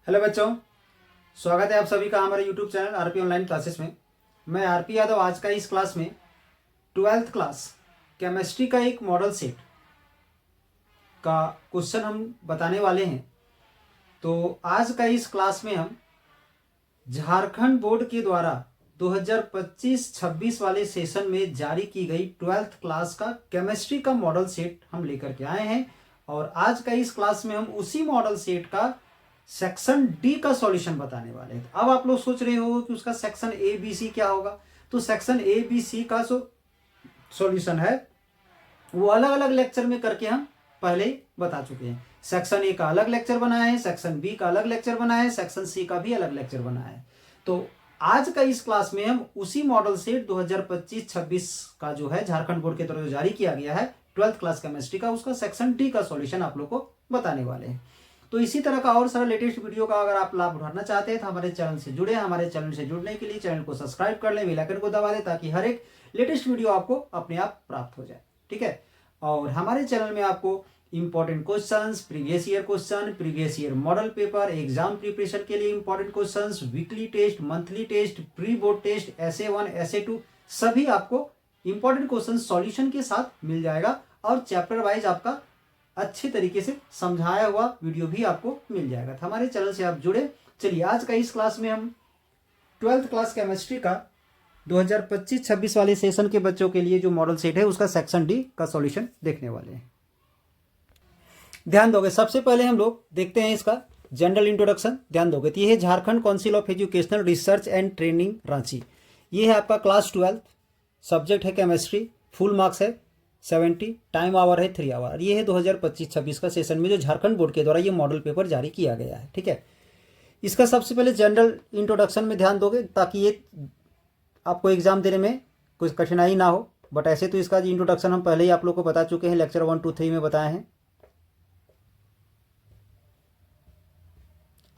Hello बच्चों, स्वागत है आप सभी का हमारे YouTube channel RP online classes में। मैं आरपी यादव आज का इस क्लास में 12th क्लास केमिस्ट्री का एक मॉडल सेट का क्वेश्चन हम बताने वाले हैं। तो आज का इस क्लास में हम झारखंड बोर्ड के द्वारा 2025-26 वाले सेशन में जारी की गई 12th क्लास का केमिस्ट्री का मॉडल सेट हम लेकर के आए हैं। और आज का इस क्लास में हम उसी मॉडल सेट का सेक्शन डी का सॉल्यूशन बताने वाले हैं। अब आप लोग सोच रहे हो कि उसका सेक्शन ए बी सी क्या होगा। तो सेक्शन ए बी सी का सॉल्यूशन है वो अलग अलग लेक्चर में करके हम पहले ही बता चुके हैं। सेक्शन ए का अलग लेक्चर बनाया है, सेक्शन बी का अलग लेक्चर बनाया है, सेक्शन सी का भी अलग लेक्चर बनाया है। तो आज का इस क्लास में हम उसी मॉडल सेट 2025-26 का जो है झारखंड बोर्ड के द्वारा जारी किया गया है 12th क्लास केमिस्ट्री का, उसका सेक्शन डी का सॉल्यूशन आप लोग को बताने वाले हैं। तो इसी तरह का और सारा लेटेस्ट वीडियो का अगर आप लाभ उठाना चाहते हैं तो हमारे चैनल से जुड़े। हमारे चैनल से जुड़ने के लिए चैनल को सब्सक्राइब कर लें, बेल आइकन को दबा दें ताकि हर एक लेटेस्ट वीडियो आपको अपने आप प्राप्त हो जाए। ठीक है। और हमारे चैनल में आपको important questions, previous year question, previous year model paper, exam preparation के लिए important questions, weekly test, monthly test, pre board test, SA1, SA2 सभी आपको इंपॉर्टेंट क्वेश्चन सॉल्यूशन के साथ मिल जाएगा। और चैप्टर वाइज आपका अच्छे तरीके से समझाया हुआ वीडियो भी आपको मिल जाएगा। तो हमारे चैनल से आप जुड़े। चलिए आज का इस क्लास में हम 12th क्लास केमिस्ट्री का 2025-26 वाले सेशन के बच्चों के लिए जो मॉडल सेट है उसका सेक्शन डी का सॉल्यूशन देखने वाले हैं। ध्यान दोगे, सबसे पहले हम लोग देखते हैं इसका जनरल इंट्रोडक्शन। ध्यान दोगे तो ये है Jharkhand council of educational research and training Ranchi. ये है आपका क्लास 12, सब्जेक्ट है केमिस्ट्री, फुल मार्क्स है 70, टाइम आवर है 3 आवर। ये है 2025-26 का सेशन में जो झारखंड बोर्ड के द्वारा ये मॉडल पेपर जारी किया गया है। ठीक है। इसका सबसे पहले जनरल इंट्रोडक्शन में ध्यान दोगे ताकि ये आपको एग्जाम देने में कुछ कठिनाई ना हो। बट ऐसे तो इसका इंट्रोडक्शन हम पहले ही आप लोग को बता चुके हैं, लेक्चर 1, 2, 3 में बताए हैं।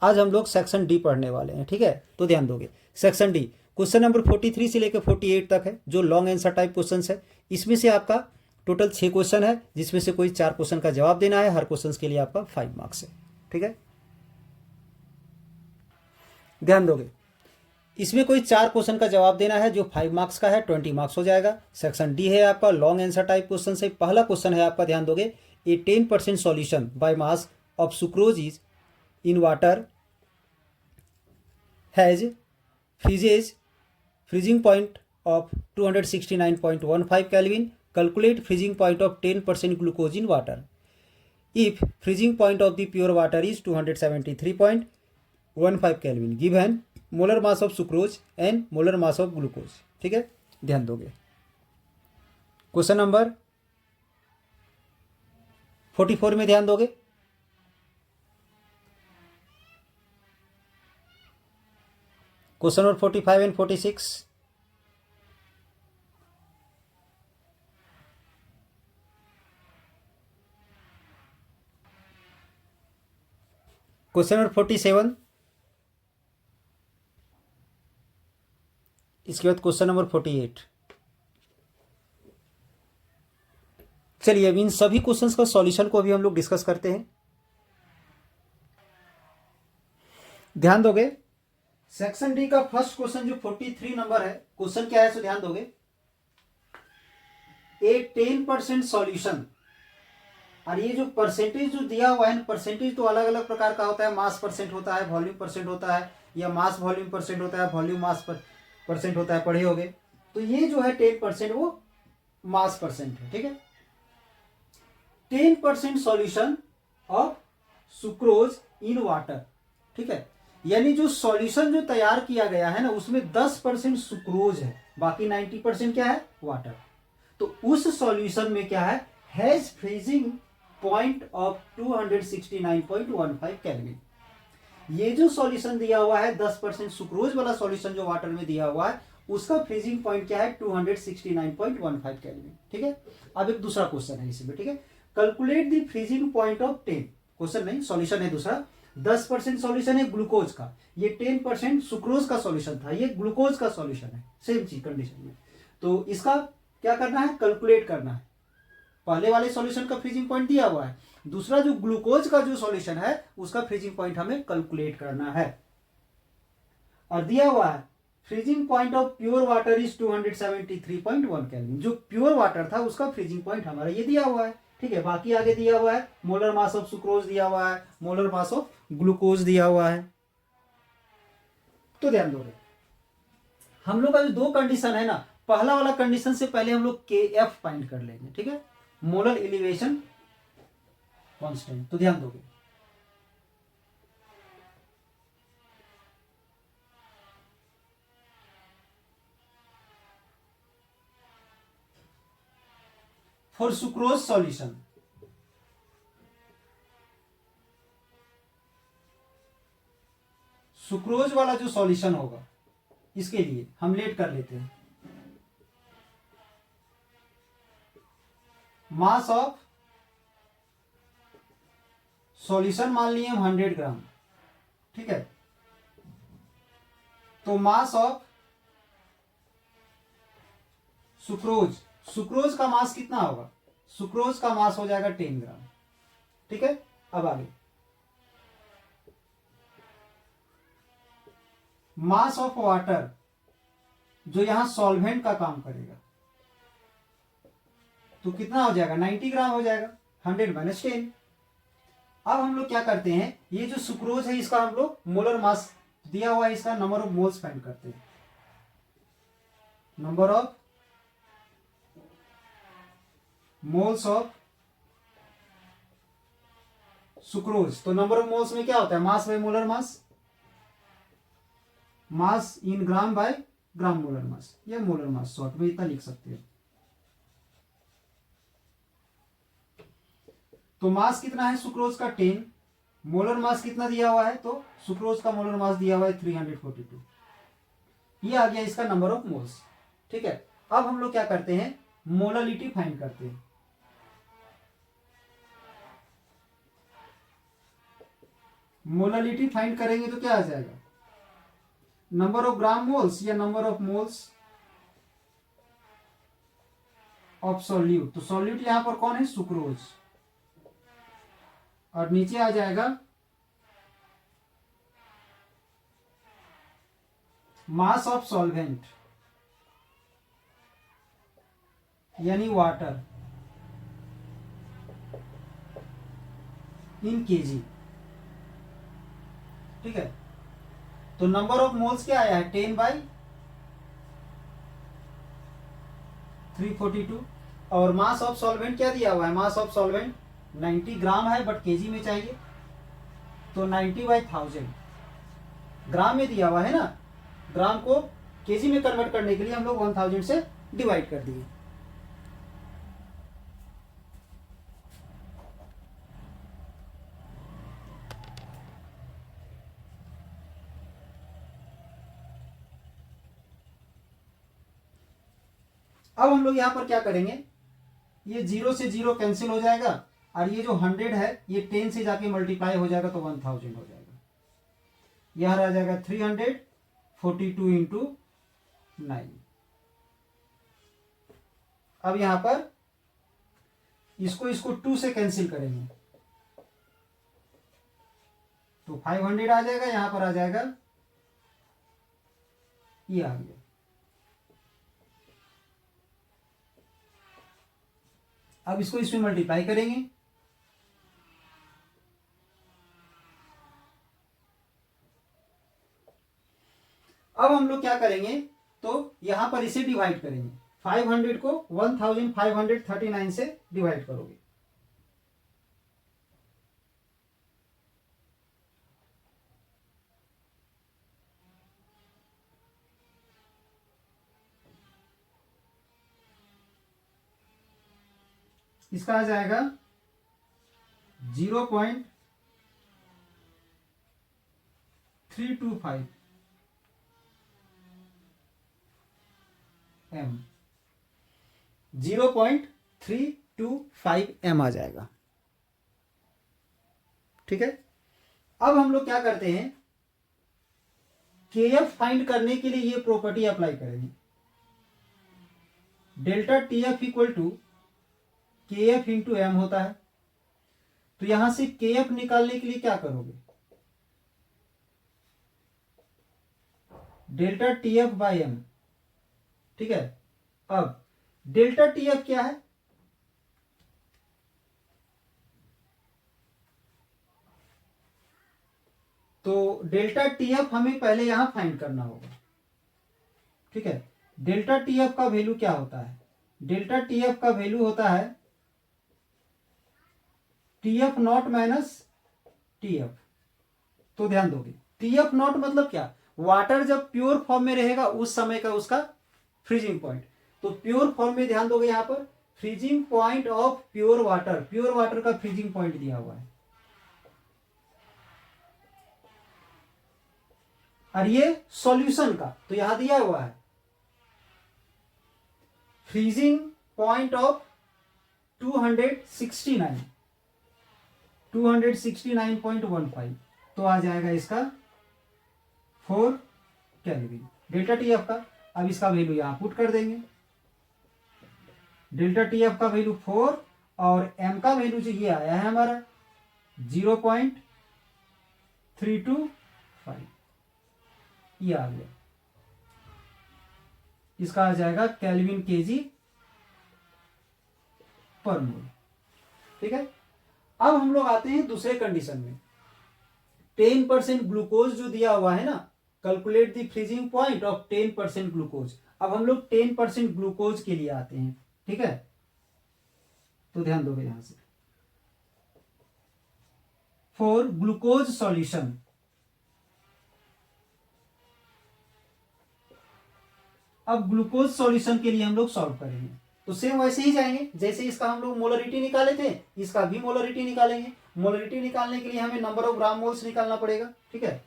आज हम लोग सेक्शन डी पढ़ने वाले हैं। ठीक है। तो ध्यान दोगे सेक्शन डी क्वेश्चन नंबर 43 से लेकर 48 तक है जो लॉन्ग आंसर टाइप क्वेश्चन है। इसमें से आपका टोटल 6 क्वेश्चन है जिसमें से कोई 4 क्वेश्चन का जवाब देना है। हर क्वेश्चन के लिए आपका 5 मार्क्स है। ठीक है। ध्यान दोगे इसमें कोई 4 क्वेश्चन का जवाब देना है जो 5 मार्क्स का है, 20 मार्क्स हो जाएगा। सेक्शन डी है आपका लॉन्ग आंसर टाइप क्वेश्चन से। पहला क्वेश्चन है आपका, ध्यान दोगे, ए 10% solution bye mass of sucrose is in water has freezing point of 269.15 Kelvin. Calculate freezing point of 10% glucose in water. If freezing point of the pure water is 273.15 Kelvin, given molar mass of sucrose and molar mass of glucose. ठीक है। ध्यान दोगे question number 44 में ध्यान दोगे। Question number 45 and 46। Question number 47। इसके बाद question number 48। चलिए अब इन सभी क्वेश्चंस का सॉल्यूशन को अभी हम लोग डिस्कस करते हैं। ध्यान दोगे सेक्शन डी का फर्स्ट क्वेश्चन जो 43 नंबर है, क्वेश्चन क्या है सो ध्यान दोगे, ए 10% सॉल्यूशन। और ये जो परसेंटेज जो दिया हुआ है, परसेंटेज तो अलग अलग प्रकार का होता है। मास परसेंट होता है, वॉल्यूम परसेंट होता है, या मास वॉल्यूम परसेंट होता है, वॉल्यूम मास परसेंट होता है, पढ़े होगे। तो ये जो है 10% वो मास परसेंट है। ठीक है। 10% solution of sucrose in water. ठीक है। यानी जो सॉल्यूशन जो तैयार किया गया है ना उसमें 10% सुक्रोज है, बाकी 90% क्या है, वाटर। तो उस सॉल्यूशन में क्या है, has freezing point of 269.15 Kelvin। ये जो सॉल्यूशन दिया हुआ है 10% सुक्रोज वाला सॉल्यूशन जो वाटर में दिया हुआ है उसका फ्रीजिंग पॉइंट क्या है, 269.15 Kelvin। ठीक है। अब एक दूसरा क्वेश्चन है इसमें। ठीक है। Calculate the freezing point of 10, question नहीं सॉल्यूशन है दूसरा। 10% सॉल्यूशन है ग्लूकोज का, ये 10% सुक्रोज का सॉल्यूशन था, ये ग्लूकोज का सॉल्यूशन है, सेम चीज कंडीशन में। तो इसका क्या करना है, कैलकुलेट करना है। पहले वाले सॉल्यूशन का फ्रीजिंग पॉइंट दिया हुआ है, दूसरा जो ग्लूकोज का जो सॉल्यूशन है उसका फ्रीजिंग पॉइंट हमें कैलकुलेट करना है। और दिया हुआ है freezing point of pure water is 273.1 kelvin. जो प्योर वाटर था उसका फ्रीजिंग पॉइंट हमारा ये दिया हुआ है। ठीक है, बाकी आगे दिया हुआ है मोलर मास ऑफ सुक्रोज दिया हुआ है, मोलर मास ऑफ ग्लूकोज दिया हुआ है। तो ध्यान दो, हम लोग का जो दो कंडीशन है ना, पहला वाला कंडीशन से पहले हम लोग के एफ फाइंड कर लेंगे। ठीक है, मोलर एलिवेशन कांस्टेंट। तो ध्यान दोगे फॉर सुक्रोज सॉल्यूशन, सुक्रोज वाला जो सॉल्यूशन होगा इसके लिए हम लेट कर लेते हैं मास ऑफ सॉल्यूशन मान लिए हम 100 ग्राम। ठीक है, तो मास ऑफ सुक्रोज, सुक्रोज का मास कितना होगा? सुक्रोज का मास हो जाएगा 10 ग्राम। ठीक है, अब आगे मास ऑफ वाटर जो यहां सॉल्वेंट का काम करेगा तो कितना हो जाएगा? 90 ग्राम हो जाएगा, 100 माइनस 10। अब हम लोग क्या करते हैं, ये जो सुक्रोज है इसका हम लोग मोलर मास दिया हुआ है, इसका नंबर ऑफ मोल्स फाइंड करते हैं। Number of moles of sucrose, तो नंबर ऑफ मोल्स में क्या होता है? Mass by molar mass, mass in gram bye gram molar mass, या मोलर मास शॉर्ट में इतना लिख सकते हो। तो मास कितना है सुक्रोज का? 10। मोलर मास कितना दिया हुआ है? तो सुक्रोज का मोलर मास दिया हुआ है 342। ये आ गया इसका नंबर ऑफ मोल्स। ठीक है, अब हम लोग क्या करते हैं, मोलालिटी फाइंड करते हैं। मोलालिटी फाइंड करेंगे तो क्या आ जाएगा? नंबर ऑफ ग्राम मोल्स या number of moles of solute. तो सॉल्यूट यहां पर कौन है? सुक्रोज। और नीचे आ जाएगा मास ऑफ सॉल्वेंट यानी वाटर इन केजी। ठीक है, तो नंबर ऑफ मोल्स क्या आया है? 10 बाई 342। और मास ऑफ सॉल्वेंट क्या दिया हुआ है? मास ऑफ सॉल्वेंट 90 ग्राम है बट केजी में चाहिए, तो 90 बाई 1000 ग्राम में दिया हुआ है ना, ग्राम को केजी में कन्वर्ट करने के लिए हम लोग 1000 से डिवाइड कर दिए। अब हम लोग यहां पर क्या करेंगे, ये 0 से 0 कैंसिल हो जाएगा और ये जो 100 है ये 10 से जाके मल्टीप्लाई हो जाएगा तो 1000 हो जाएगा। यहां आ जाएगा 342 इंटू 9। अब यहां पर इसको 2 से कैंसिल करेंगे तो 500 आ जाएगा, यहां पर आ जाएगा, ये आ गया। अब इसको इसमें मल्टीप्लाई करेंगे, अब हम लोग क्या करेंगे, तो यहां पर इसे डिवाइड करेंगे। 500 को 1539 से डिवाइड करोगे, इसका आ जाएगा 0.325 एम, 0.325 एम आ जाएगा। ठीक है, अब हम लोग क्या करते हैं, के एफ फाइंड करने के लिए ये प्रॉपर्टी अप्लाई करेंगे। Delta T F equal to K F into M होता है। तो यहां से के एफ निकालने के लिए क्या करोगे, delta T F by M, ठीक है। अब डेल्टा टी एफ क्या है, तो डेल्टा टी एफ हमें पहले यहां फाइंड करना होगा, ठीक है। डेल्टा टी एफ का वैल्यू क्या होता है, डेल्टा टी एफ का वैल्यू होता है T F not minus T F. तो ध्यान दोगे, टी एफ नॉट मतलब क्या, वाटर जब प्योर फॉर्म में रहेगा उस समय का उसका फ्रीजिंग पॉइंट। तो प्योर फॉर्म में ध्यान दोगे, यहां पर freezing point of pure water का फ्रीजिंग पॉइंट दिया हुआ है, और ये सॉल्यूशन का तो यहां दिया हुआ है फ्रीजिंग पॉइंट ऑफ 269.15, तो आ जाएगा इसका 4 केल्विन डेल्टा टी एफ का। अब इसका वैल्यू यहां पुट कर देंगे, डेल्टा टी एफ का वैल्यू 4 और एम का वैल्यू जो ये आया है हमारा 0.325, ये आ गया, इसका आ जाएगा केल्विन केजी पर मोल, ठीक है। अब हम लोग आते हैं दूसरे कंडीशन में, 10% ग्लूकोज जो दिया हुआ है ना, calculate the freezing point of 10% glucose. अब हम लोग 10% ग्लूकोज के लिए आते हैं, ठीक है। तो ध्यान दोगे यहां से, फॉर ग्लूकोज सॉल्यूशन, अब ग्लूकोज सॉल्यूशन के लिए हम लोग सॉल्व करेंगे, तो सेम वैसे ही जाएंगे जैसे इसका हम लोग मोलरिटी निकाले थे, इसका भी मोलरिटी निकालेंगे। मोलरिटी निकालने के लिए हमें नंबर ऑफ ग्राम मोल्स निकालना पड़ेगा, ठीक है।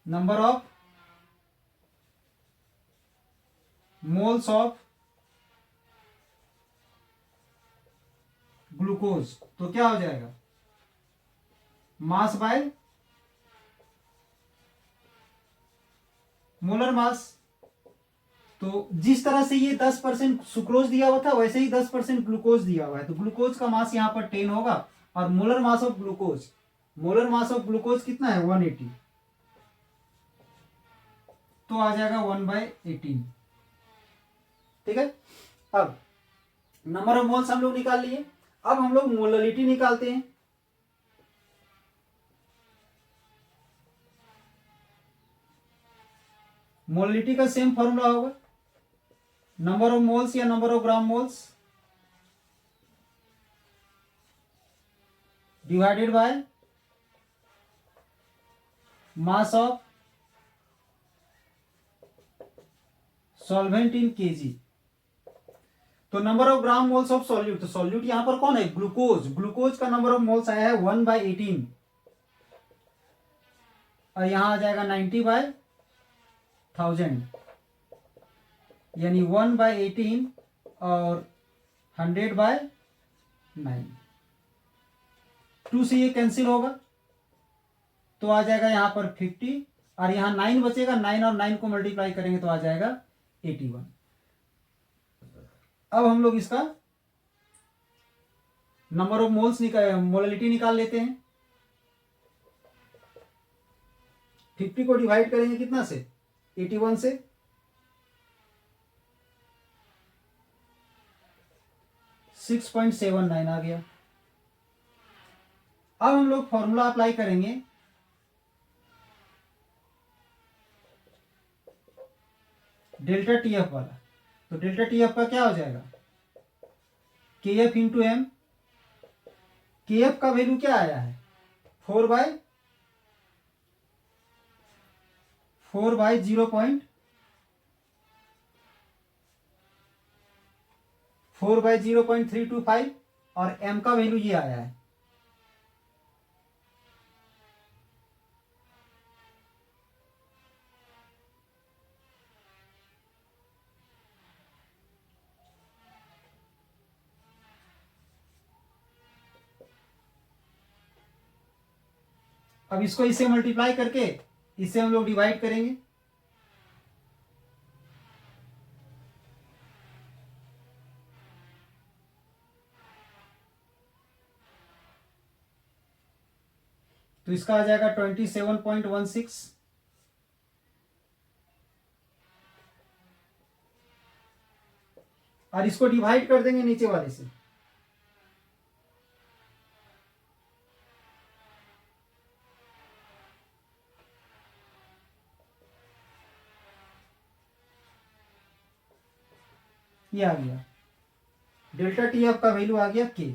Number of moles of glucose, तो क्या हो जाएगा, मास बाय मोलर मास। तो जिस तरह से ये 10% सुक्रोज दिया हुआ था वैसे ही 10% ग्लूकोज दिया हुआ है, तो ग्लूकोज का मास यहां पर 10 होगा, और मोलर मास ऑफ ग्लूकोज कितना है 180, तो आ जाएगा 1/18, ठीक है। अब नंबर ऑफ मोल्स हम लोग निकाल लिए, अब हम लोग मोलरिटी निकालते हैं। मोलरिटी का सेम फॉर्मूला होगा, नंबर ऑफ मोल्स या number of gram moles divided by mass of solvent in KG. तो number of gram moles of solute, तो सॉल्यूट यहां पर कौन है, ग्लूकोज का नंबर ऑफ मोल्स आया है 1/18, और यहां आ जाएगा 90/1000, यानी 1/18 और 100/9, 2 से ये कैंसिल होगा, तो आ जाएगा यहां पर 50, और यहां 9 बचेगा, 9 और 9 को मल्टीप्लाई करेंगे तो आ जाएगा 81। अब हम लोग इसका नंबर ऑफ मोल्स मोलरिटी निकाल लेते हैं। 50 को डिवाइड करेंगे कितना से, 81 से, 6.79 आ गया। अब हम लोग फॉर्मूला अप्लाई करेंगे, डेल्टा टी एफ वाला। तो डेल्टा टी एफ का क्या हो जाएगा, के एफ इंटू एम। के एफ का वैल्यू क्या आया है, 4/0.325, और एम का वैल्यू ये आया है, अब इसको इससे मल्टीप्लाई करके इसे हम लोग डिवाइड करेंगे। तो इसका आ जाएगा 27.16, और इसको डिवाइड कर देंगे नीचे वाले से। ये आ गया, डेल्टा टी एफ का वैल्यू आ गया के।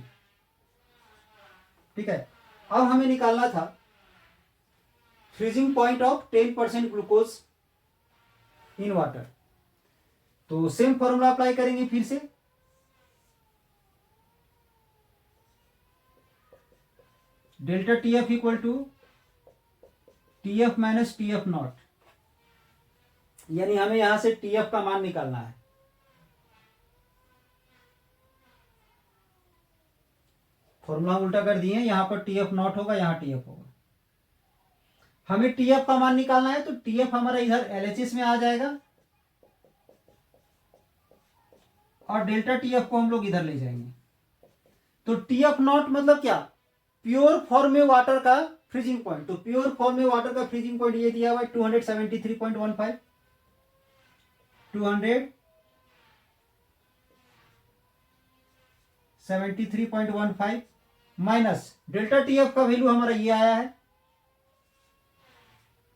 ठीक है, अब हमें निकालना था freezing point of 10% glucose in water. तो सेम फॉर्मूला अप्लाई करेंगे फिर से। Delta T F equal to T F minus T F naught, यानी हमें यहां से टी एफ का मान निकालना है। फॉर्मूला उल्टा कर दिए, यहां पर टी एफ नॉट होगा, यहां टी एफ होगा। हमें टी एफ का मान निकालना है, तो टी एफ हमारा इधर एलएचएस में आ जाएगा और डेल्टा टी एफ को हम लोग इधर ले जाएंगे। तो टी एफ नॉट मतलब क्या, प्योर फॉर्म में वाटर का फ्रीजिंग पॉइंट। तो प्योर फॉर्म में वाटर का फ्रीजिंग पॉइंट ये दिया हुआ है 273.15, 273.15 माइनस डेल्टा टी एफ का वैल्यू हमारा ये आया है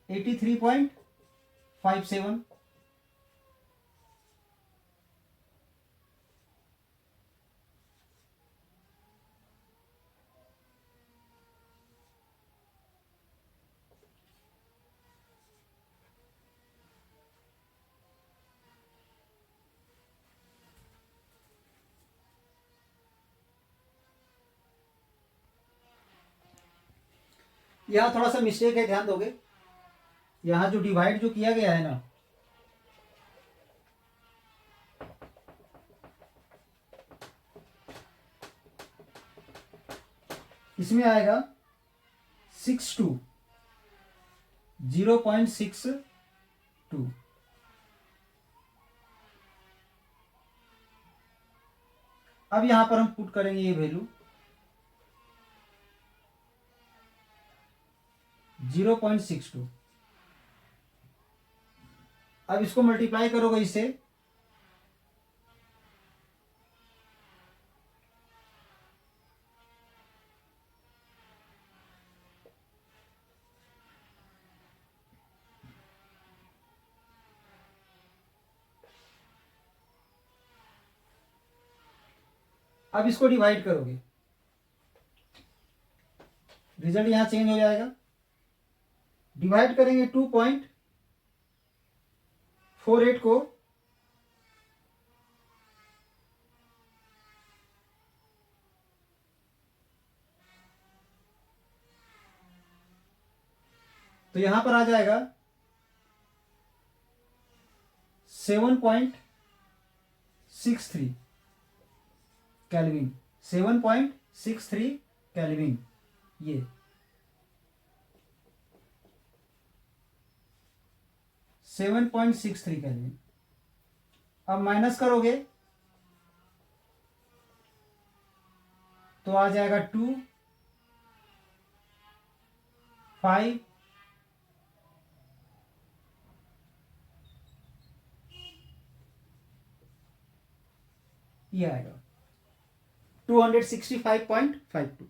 83.57। यहां थोड़ा सा मिस्टेक है, ध्यान दोगे। यहां जो डिवाइड जो किया गया है ना, इसमें आएगा 0.62। अब यहां पर हम पुट करेंगे ये वैल्यू 0.62। अब इसको मल्टीप्लाई करोगे इससे, अब इसको डिवाइड करोगे, रिजल्ट यहां चेंज हो जाएगा। डिवाइड करेंगे 2.48 को तो यहां पर आ जाएगा 7.63 कैल्विन, 7.63 कैल्विन। ये 7.63 कैल्विन। अब माइनस करोगे तो आ जाएगा 2, 5, ये आएगा 265.52।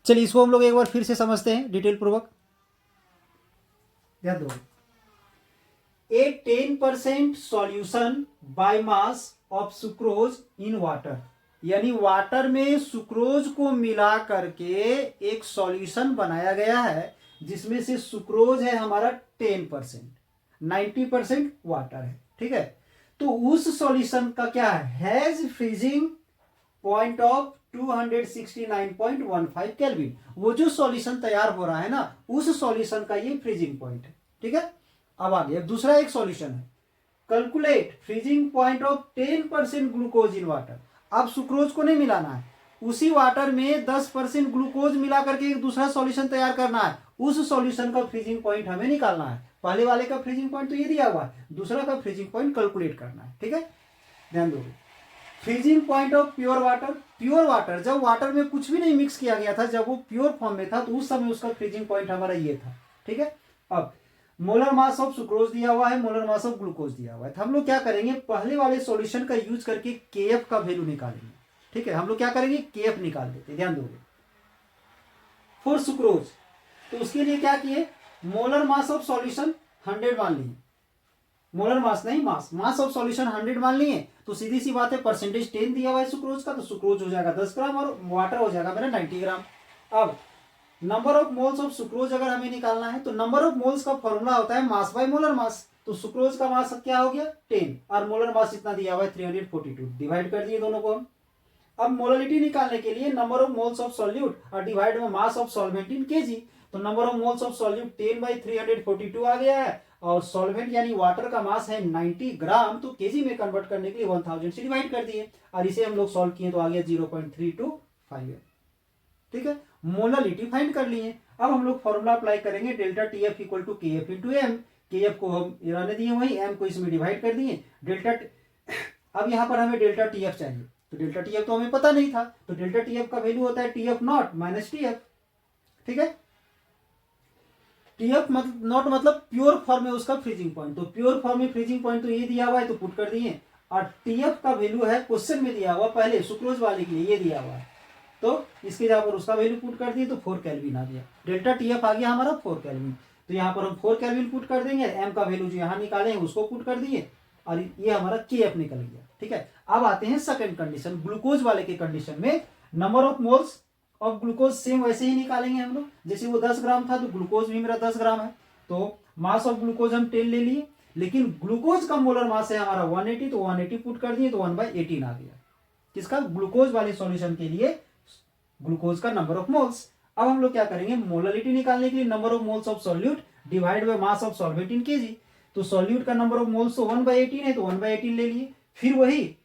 चलिए इसको हम लोग एक बार फिर से समझते हैं डिटेल पूर्वक। ध्यान दो, ए 10% solution bye mass of sucrose in water, यानी वाटर में सुक्रोज को मिला करके एक सॉल्यूशन बनाया गया है जिसमें से सुक्रोज है हमारा 10%, 90% वाटर है। ठीक है, तो उस सॉल्यूशन का क्या has freezing point of 269.15 kelvin. वो जो सॉल्यूशन तैयार हो रहा है ना, उस सॉल्यूशन का ये फ्रीजिंग पॉइंट है। ठीक है, अब आगे दूसरा एक सॉल्यूशन है, calculate freezing point of 10% glucose in water. अब सुक्रोज को नहीं मिलाना है, उसी वाटर में 10% ग्लूकोज मिला करके एक दूसरा सॉल्यूशन तैयार करना है, उस सॉल्यूशन का फ्रीजिंग पॉइंट हमें निकालना है। पहले वाले का फ्रीजिंग पॉइंट तो ये दिया हुआ है, दूसरा का फ्रीजिंग पॉइंट कैलकुलेट करना है। ठीक है, ध्यान दोगे। Freezing point of pure water, pure water जब वाटर में कुछ भी नहीं मिक्स किया गया था, जब वो प्योर फॉर्म में था, तो उस समय उसका फ्रीजिंग पॉइंट हमारा ये था। ठीक है, अब मोलर मास ऑफ सुक्रोज दिया हुआ है, मोलर मास ऑफ ग्लूकोज दिया हुआ है, तो हम लोग क्या करेंगे, पहले वाले सॉल्यूशन का यूज करके केएफ का वैल्यू निकालेंगे। ठीक है, हम लोग क्या करेंगे, केएफ निकाल देते हैं। ध्यान दोगे, फॉर सुक्रोज तो उसके लिए क्या किए, मोलर मास ऑफ सॉल्यूशन 100 मान लिए, मोलर मास नहीं मास, मास ऑफ सॉल्यूशन 100 मान लिए, तो सीधी सी बात है परसेंटेज 10 दिया हुआ है सुक्रोज का, तो सुक्रोज हो जाएगा 10 ग्राम और वाटर हो जाएगा मेरा 90 ग्राम। अब number of moles of sucrose अगर हमें निकालना है, तो नंबर ऑफ मोल्स का फॉर्मूला होता है मास बाय मोलर मास। तो सुक्रोज का मास क्या हो गया 10 और मोलर मास इतना दिया हुआ है 342, डिवाइड कर दिए दोनों को हम। अब मोलरिटी निकालने के लिए number of moles of solute और डिवाइड में mass of solvent in KG, तो number of moles of solute 10/342 आ गया है, और सॉल्वेंट यानी वाटर का मास है 90 ग्राम, तो केजी में कन्वर्ट करने के लिए 1000 से डिवाइड कर दिए, और इसे हम लोग सॉल्व किए तो आ गया 0.325। ठीक है, मोलरिटी फाइंड कर लिए। अब हम लोग फॉर्मूला अप्लाई करेंगे, delta TF equal to KF into M. KF को हम रहने दिए वही, एम को इसमें डिवाइड कर दिए, डेल्टा। अब यहाँ पर हमें डेल्टा टीएफ चाहिए, तो डेल्टा टीएफ तो हमें पता नहीं था, तो डेल्टा टीएफ का वैल्यू होता है टीएफ नॉट माइनस टीएफ। ठीक है, टीएफ नॉट मतलब प्योर फॉर्म में उसका फ्रीजिंग पॉइंट, तो प्योर फॉर्म में फ्रीजिंग पॉइंट तो ये दिया हुआ है, तो पुट कर दिए, और टीएफ का वैल्यू है क्वेश्चन में दिया हुआ पहले सुक्रोज वाले के लिए ये दिया हुआ है, तो इसके जगह पर उसका वैल्यू पुट कर दिए, तो 4 केल्विन आ गया, डेल्टा टीएफ आ गया हमारा 4 केल्विन। तो यहाँ पर हम 4 केल्विन पुट कर देंगे, एम का वैल्यू जो यहाँ निकाले हैं उसको पुट कर दिए, और ये हमारा केएफ निकल गया। ठीक है, अब आते हैं सेकंड कंडीशन, ग्लूकोज वाले के कंडीशन में number of moles of glucose same वैसे ही निकालेंगे हम लोग, जैसे वो 10 ग्राम था तो ग्लूकोज भी मेरा 10 ग्राम है, तो मास ऑफ ग्लूकोज हम 10 ले लिए, लेकिन ग्लूकोज का मोलर मास है हमारा 180, तो 180 पुट कर दिए, तो 1/18 आ गया किसका, ग्लूकोज वाले सॉल्यूशन के लिए ग्लूकोज का नंबर ऑफ मोल्स। अब हम लोग क्या करेंगे, मोलरिटी निकालने के लिए number of moles of solute divide by mass of solvent in KG, तो सॉल्यूट का नंबर ऑफ मोल्स तो 1/18 है, तो 1/18 ले लिए, फिर वही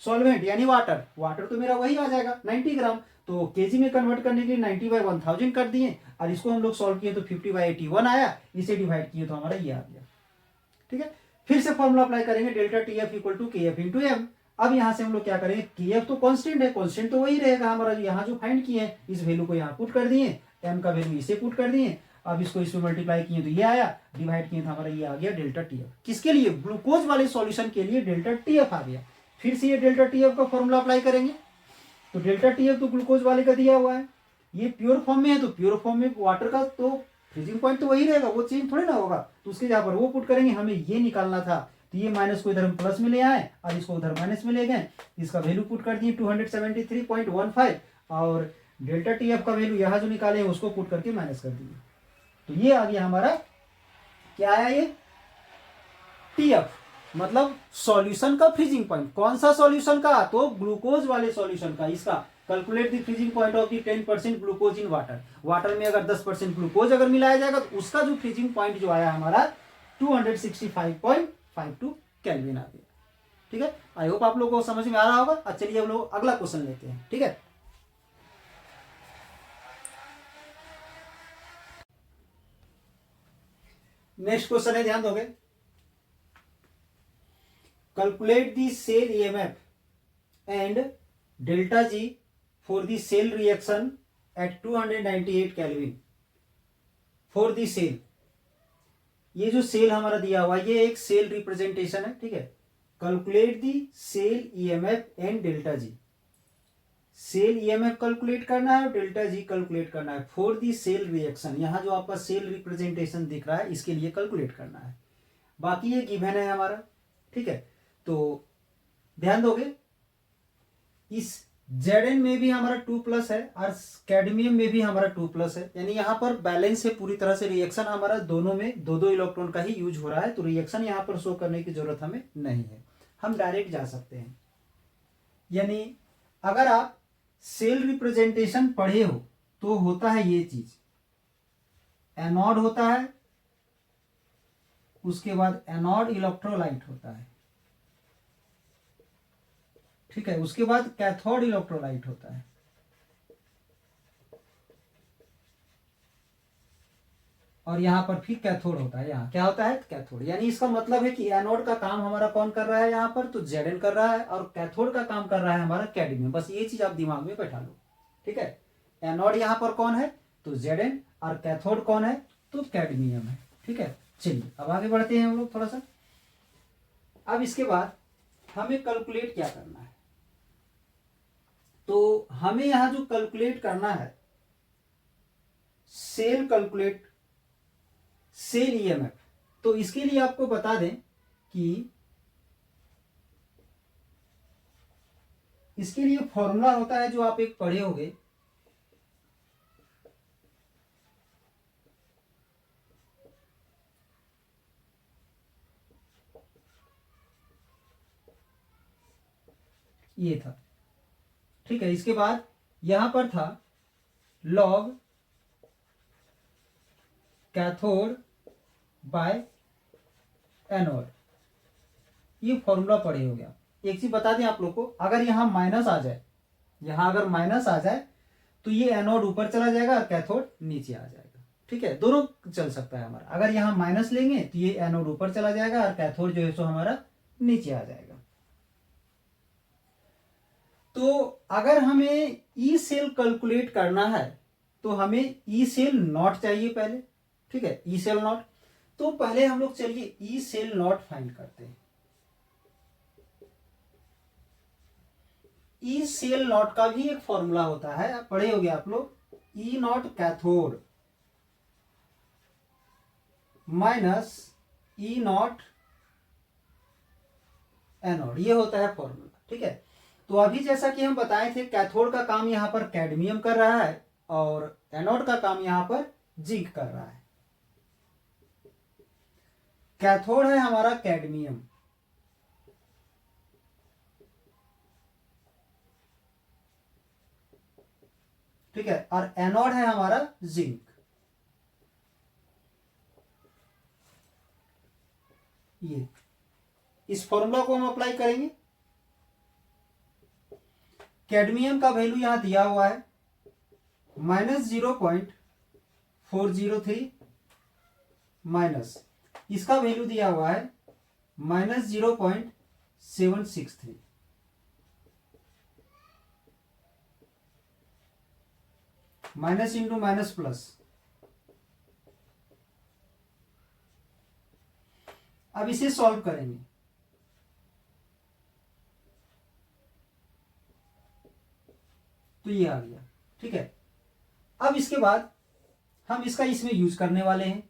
सॉल्वेंट यानी वाटर, वाटर तो मेरा वही आ जाएगा 90 ग्राम, तो केजी में कन्वर्ट करने के लिए 90/1000 कर दिए, और इसको हम लोग सॉल्व किए तो 50/81 आया, इसे डिवाइड किए तो हमारा ये आ गया। ठीक है, फिर से फॉर्मूला अप्लाई करेंगे, delta TF equal to KF into M. अब यहां से हम लोग क्या करेंगे, केएफ तो कांस्टेंट है, कांस्टेंट तो वही रहेगा हमारा, यहाँ जो फाइंड किए हैं इस वैल्यू को यहाँ पुट कर दिए, एम का वैल्यू इसे पुट कर दिए, अब इसको इसमें मल्टीप्लाई किए तो ये आया, डिवाइड किए तो हमारा ये आ गया डेल्टा टीएफ। किसके लिए, ग्लूकोज वाले सॉल्यूशन के लिए डेल्टा टीएफ आ गया। फिर से ये डेल्टा टीएफ का फॉर्मूला अप्लाई करेंगे, तो डेल्टा टीएफ तो ग्लूकोज वाले का दिया हुआ है, ये प्योर फॉर्म में है, तो प्योर फॉर्म में वाटर का तो फ्रीजिंग पॉइंट तो वही रहेगा, वो चेंज थोड़ी ना होगा, तो उसके जगह पर वो पुट करेंगे, हमें ये निकालना था, तो ये माइनस को इधर हम प्लस में ले आए और इसको उधर माइनस में ले गए, इसका वैल्यू पुट कर दिए 273.15, और डेल्टा टीएफ का वैल्यू यहाँ जो निकाले हैं उसको पुट करके माइनस कर दिए, तो ये आ गया हमारा क्या आया, ये टीएफ मतलब सॉल्यूशन का फ्रीजिंग पॉइंट। कौन सा सॉल्यूशन का, तो ग्लूकोज वाले सॉल्यूशन का। इसका calculate the freezing point of the 10% glucose in water, water में अगर 10% ग्लूकोज अगर मिलाया जाएगा तो उसका जो फ्रीजिंग पॉइंट जो आया हमारा 265.52 केल्विन आ गया। ठीक है, आई होप आप लोगों को समझ में आ रहा होगा। अच्छा चलिए हम लोग अगला क्वेश्चन लेते हैं। ठीक है, नेक्स्ट क्वेश्चन है, ध्यान दोगे, calculate the cell EMF and delta G for the cell reaction at 298 Kelvin for the cell। ये जो सेल हमारा दिया हुआ है ये एक सेल रिप्रेजेंटेशन है। ठीक है, calculate the cell EMF and delta G, cell EMF calculate करना है और डेल्टा जी कैलकुलेट करना है फॉर दी सेल रिएक्शन। यहाँ जो आपका सेल रिप्रेजेंटेशन दिख रहा है इसके लिए कैलकुलेट करना है, बाकी ये गिवन है हमारा। ठीक है, तो ध्यान दोगे इस Zn में भी हमारा 2+ है और कैडमियम में भी हमारा 2+ है, यानी यहाँ पर बैलेंस है पूरी तरह से। रिएक्शन हमारा दोनों में 2-2 इलेक्ट्रॉन का ही यूज हो रहा है, तो रिएक्शन यहाँ पर शो करने की जरूरत हमें नहीं है, हम डायरेक्ट जा सकते हैं। यानी अगर आप सेल रिप्रेजेंटेशन पढ़े हो तो होता है ये चीज, एनोड होता है उसके बाद एनोड इलेक्ट्रोलाइट होता है, ठीक है, उसके बाद कैथोड इलेक्ट्रोलाइट होता है, और यहां पर फिर कैथोड होता है। यहाँ क्या होता है? कैथोड। यानी इसका मतलब है कि एनोड का काम हमारा कौन कर रहा है यहाँ पर? तो Zn कर रहा है, और कैथोड का काम कर रहा है हमारा कैडमियम। बस ये चीज आप दिमाग में बैठा लो, ठीक है। एनोड यहाँ पर कौन है? तो Zn, और कैथोड कौन है? तो कैडमियम है, ठीक है। चलिए अब आगे बढ़ते हैं हम लोग थोड़ा सा। अब इसके बाद हमें कैलकुलेट क्या करना है? तो हमें यहां जो कैलकुलेट करना है, सेल कैलकुलेट, सेल ईएमएफ। तो इसके लिए आपको बता दें कि इसके लिए फॉर्मूला होता है जो आप एक पढ़े होंगे, ये था, ठीक है। इसके बाद यहां पर था लॉग कैथोड बाय एनोड, ये फॉर्मूला पढ़े हो गया। एक चीज बता दें आप लोग को, अगर यहां माइनस आ जाए, यहां अगर माइनस आ जाए तो ये एनोड ऊपर चला जाएगा और कैथोड नीचे आ जाएगा, ठीक है। दोनों चल सकता है हमारा। अगर यहां माइनस लेंगे तो ये एनोड ऊपर चला जाएगा और कैथोड जो है सो हमारा नीचे आ जाएगा। तो अगर हमें ई सेल कैलकुलेट करना है तो हमें ई सेल नॉट चाहिए पहले, ठीक है, ई सेल नॉट। तो पहले हम लोग चलिए ई सेल नॉट फाइंड करते हैं। ई सेल नॉट का भी एक फॉर्मूला होता है, आप पढ़े होंगे आप लोग, E naught cathode minus E naught anode, ये होता है फॉर्मूला, ठीक है। तो अभी जैसा कि हम बताए थे, कैथोड का काम यहां पर कैडमियम कर रहा है और एनोड का काम यहां पर जिंक कर रहा है। कैथोड है हमारा कैडमियम, ठीक है, और एनोड है हमारा जिंक। ये इस फॉर्मूला को हम अप्लाई करेंगे। कैडमियम का वैल्यू यहां दिया हुआ है -0.403, माइनस इसका वैल्यू दिया हुआ है -0.763, माइनस इंटू माइनस प्लस। अब इसे सॉल्व करेंगे, तो ये आ गया, ठीक है। अब इसके बाद हम इसका इसमें यूज करने वाले हैं।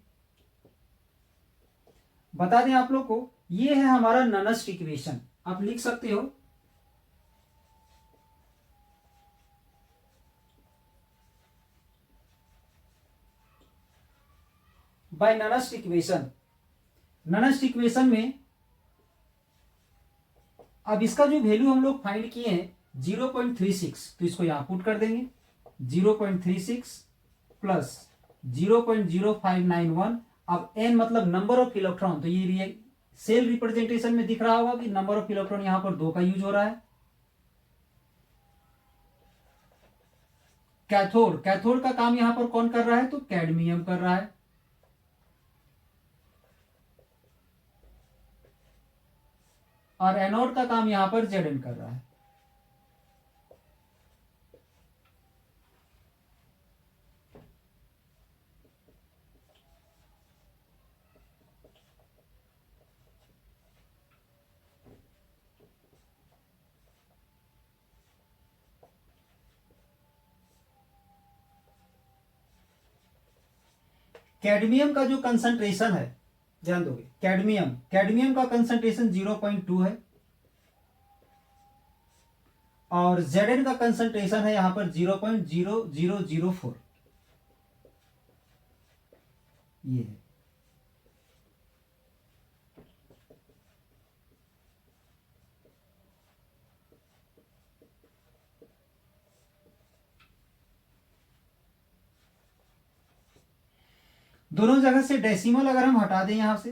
बता दें आप लोग को, ये है हमारा ननस्ट इक्वेशन, आप लिख सकते हो बाय ननस्ट इक्वेशन। ननस्ट इक्वेशन में अब इसका जो वैल्यू हम लोग फाइंड किए हैं 0.36, तो इसको यहां पुट कर देंगे 0.36 प्लस 0.0591। अब n मतलब नंबर ऑफ इलेक्ट्रॉन, तो ये सेल रिप्रेजेंटेशन में दिख रहा होगा कि नंबर ऑफ इलेक्ट्रॉन यहां पर 2 का यूज हो रहा है। कैथोड, कैथोड का काम यहां पर कौन कर रहा है? तो कैडमियम कर रहा है। और एनोड का काम यहां पर Zn कर रहा है। कैडमियम का जो कंसंट्रेशन है, ध्यान दोगे, कैडमियम, कैडमियम का कंसंट्रेशन 0.2 है, और Zn का कंसंट्रेशन है यहां पर 0.0004, ये है। दोनों जगह से डेसिमल अगर हम हटा दें यहां से,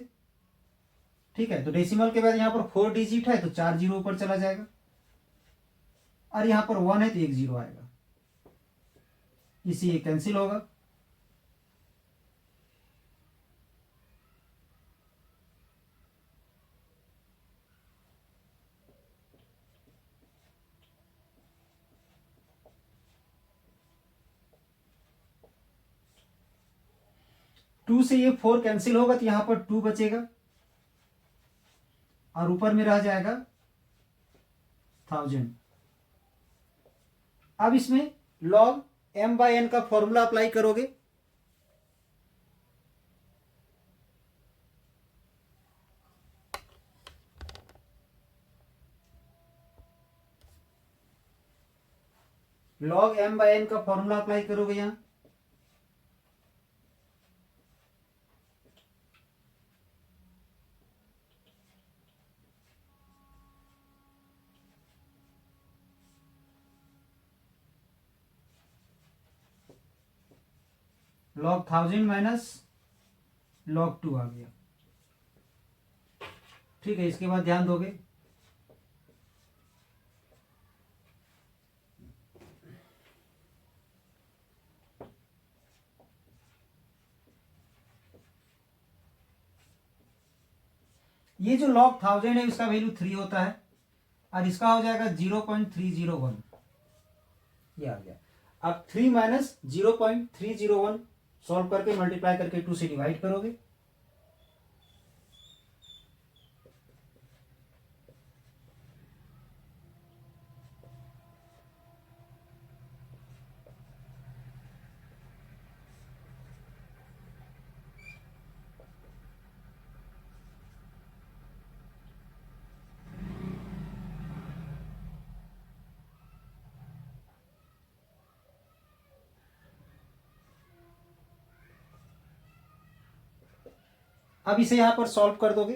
ठीक है, तो डेसिमल के बाद यहाँ पर 4 डिजिट है तो 4 जीरो ऊपर चला जाएगा, और यहाँ पर 1 है तो 1 जीरो आएगा, इसी ये कैंसिल होगा। टू से ये 4 कैंसिल होगा तो यहां पर 2 बचेगा, और ऊपर में रह जाएगा 1000। अब इसमें log m/n का फॉर्मूला अप्लाई करोगे, log m/n का फॉर्मूला अप्लाई करोगे यहां, log 1000 माइनस log 2 आ गया। ठीक है, इसके बाद ध्यान दोगे ये जो log 1000 है इसका वैल्यू 3 होता है, और इसका हो जाएगा 0.301, ये आ गया। अब 3 माइनस 0.301 सॉल्व करके मल्टीप्लाई करके 2 से डिवाइड करोगे, अब इसे यहां पर सॉल्व कर दोगे,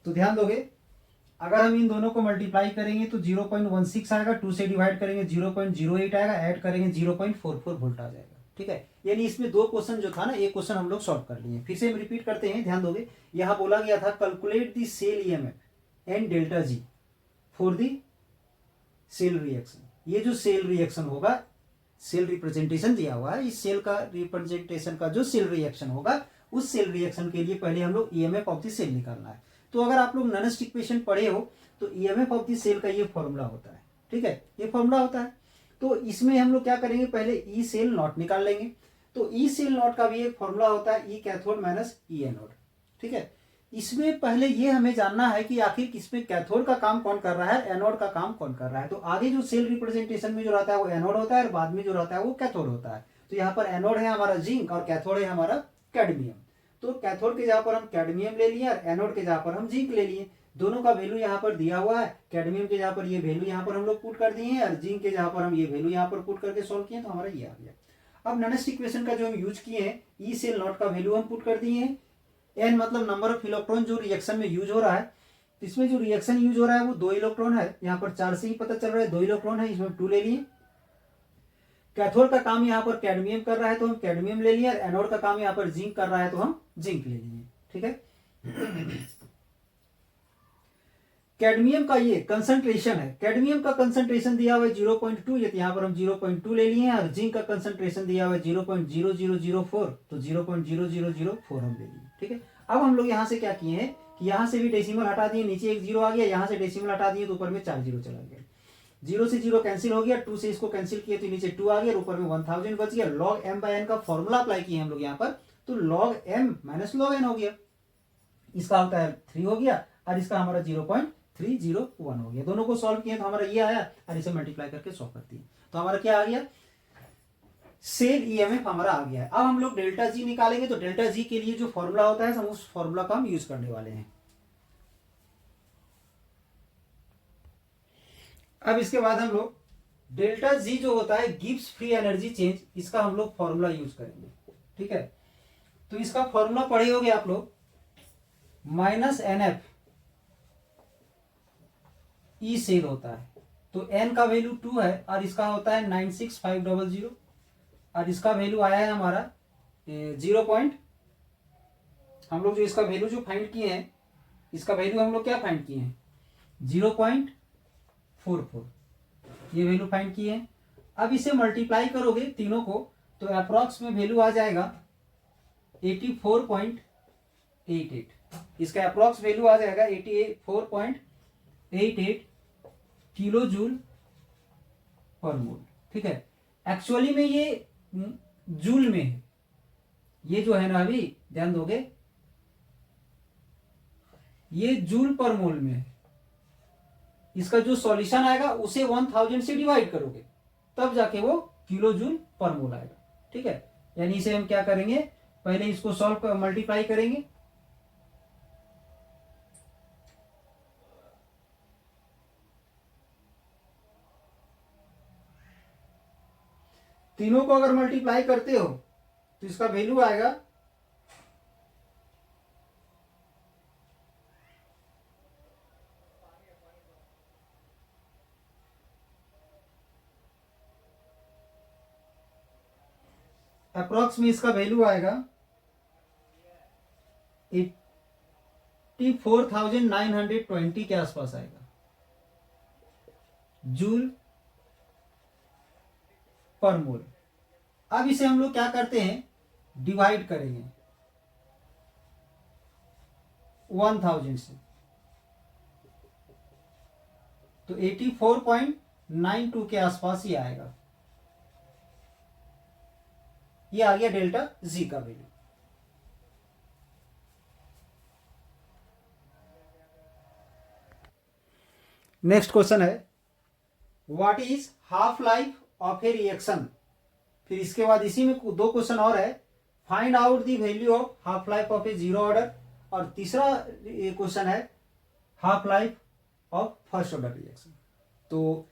तो ध्यान दोगे अगर हम इन दोनों को मल्टीप्लाई करेंगे तो 0.16 आएगा, 2 से डिवाइड करेंगे 0.08 आएगा, ऐड करेंगे 0.44 वोल्ट आ जाएगा। ठीक है, यानी इसमें दो क्वेश्चन जो था ना, एक क्वेश्चन हम लोग सॉल्व कर लिए। फिर से हम रिपीट करते हैं, ध्यान दोगे। यहां बोला गया था calculate the cell EMF and delta G for the cell reaction. ये जो सेल रिएक्शन होगा, सेल रिप्रेजेंटेशन दिया हुआ है, इस सेल का रिप्रेजेंटेशन का जो सेल रिएक्शन होगा, उस सेल रिएक्शन के लिए पहले हम लोग ईएमएफ ऑफ द सेल निकालना है। तो अगर आप लोग नॉनेस्ट इक्वेशन पढ़े हो तो ईएमएफ ऑफ द सेल का ये फॉर्मूला होता है। ठीक है, ये फॉर्मूला होता है। तो इसमें हम लोग क्या करेंगे, पहले ई सेल नॉट निकाल लेंगे। तो ई सेल नॉट का भी एक फॉर्मूला होता है, ई कैथोड माइनस ई एनोड। ठीक है, इसमें पहले ये हमें जानना है कि आखिर किसमें कैथोड का काम कौन कर रहा है, एनोड का काम कौन कर रहा है। तो आगे जो सेल रिप्रेजेंटेशन में जो रहता है वो एनोड होता है, और बाद में जो रहता है वो कैथोड होता है। तो यहाँ पर एनोड है हमारा जिंक और कैथोड है हमारा कैडमियम। तो कैथोड के जगह पर हम कैडमियम ले लिए और एनोड के जगह पर हम जिंक ले लिए। दोनों का वैल्यू यहाँ पर दिया हुआ है। कैडमियम के जगह पर ये वैल्यू यहाँ पर हम लोग पुट कर दिए हैं, और जिंक के जगह पर हम ये वैल्यू यहाँ पर पुट करके सॉल्व किए, तो हमारा ये आ गया। अब नॉनेस्ट इक्वेशन का जो हम यूज किए हैं, ई सेल नॉट का वैल्यू हम पुट कर दिए हैं। एन मतलब नंबर ऑफ इलेक्ट्रॉन जो रिएक्शन में यूज हो रहा है। इसमें जो रिएक्शन यूज हो रहा है वो 2 इलेक्ट्रॉन है, यहाँ पर 4 से ही पता चल रहा है 2 इलेक्ट्रॉन है, इसमें 2 ले लिए। कैथोड का काम यहाँ पर कैडमियम कर रहा है तो हम कैडमियम ले लिए, और एनोड का काम यहाँ पर जिंक कर रहा है तो हम जिंक ले लिए। ठीक है, कैडमियम का ये कंसंट्रेशन है, कैडमियम का कंसंट्रेशन दिया हुआ है 0.2, ये यहाँ पर हम 0.2 ले लिए हैं, और जिंक का कंसंट्रेशन दिया हुआ है 0.0004, तो 0.0004 हम ले लिए। ठीक है, अब हम लोग यहाँ से क्या किए हैं कि यहाँ से भी डेसिमल हटा दिए, नीचे एक जीरो आ गया, यहाँ से डेसिमल हटा दिए तो ऊपर में 4 जीरो चला गया। 0 से 0 कैंसिल हो गया, 2 से इसको कैंसिल किए तो नीचे 2 आ गया, ऊपर में 1000 बच गया। लॉग एम बाय एन का फॉर्मूला अप्लाई किए हम लोग यहाँ पर, तो log M minus log N हो गया। इसका होता है 3 हो गया, और इसका हमारा 0.301 हो गया। दोनों को सॉल्व किए तो हमारा ये आया, और इसे मल्टीप्लाई करके सॉल्व करती है तो हमारा क्या आ गया, सेल ईएमएफ हमारा आ गया है। अब हम लोग डेल्टा जी निकालेंगे, तो डेल्टा जी के लिए जो फॉर्मूला होता है हम उस फॉर्मूला का हम यूज करने वाले हैं। अब इसके बाद हम लोग डेल्टा जी जो होता है गिब्स फ्री एनर्जी चेंज, इसका हम लोग फॉर्मूला यूज करेंगे। ठीक है, तो इसका फॉर्मूला पढ़े होगे आप लोग, minus N F E cell होता है। तो एन का वैल्यू 2 है और इसका होता है 96500 और इसका वैल्यू आया है हमारा 0 हम लोग जो इसका वैल्यू जो फाइंड किए हैं, इसका वैल्यू हम लोग क्या फाइंड किए हैं 0.44 ये वैल्यू फाइंड किए हैं। अब इसे मल्टीप्लाई करोगे तीनों को तो अप्रॉक्स में वैल्यू आ जाएगा 84.88। इसका अप्रॉक्स वैल्यू आ जाएगा 84.88 किलो जूल पर मोल। ठीक है, एक्चुअली में ये जूल में है, ये जो है ना अभी ध्यान दोगे ये जूल पर मोल में है। इसका जो सॉल्यूशन आएगा उसे 1000 से डिवाइड करोगे तब जाके वो किलो जूल पर मोल आएगा। ठीक है, यानी इसे हम क्या करेंगे, पहले इसको सॉल्व मल्टीप्लाई करेंगे। तीनों को अगर मल्टीप्लाई करते हो तो इसका वैल्यू आएगा अप्रोक्स में इसका वैल्यू आएगा 84,920 के आसपास आएगा जूल पर मोल। अब इसे हम लोग क्या करते हैं, डिवाइड करेंगे 1000 से, तो 84.92 के आसपास ही आएगा। ये आ गया डेल्टा जी का वैल्यू। नेक्स्ट क्वेश्चन है what is half life of A reaction. फिर इसके बाद इसी में दो क्वेश्चन और है, find out the value of half life of A zero order, और तीसरा क्वेश्चन है half life of first order reaction. तो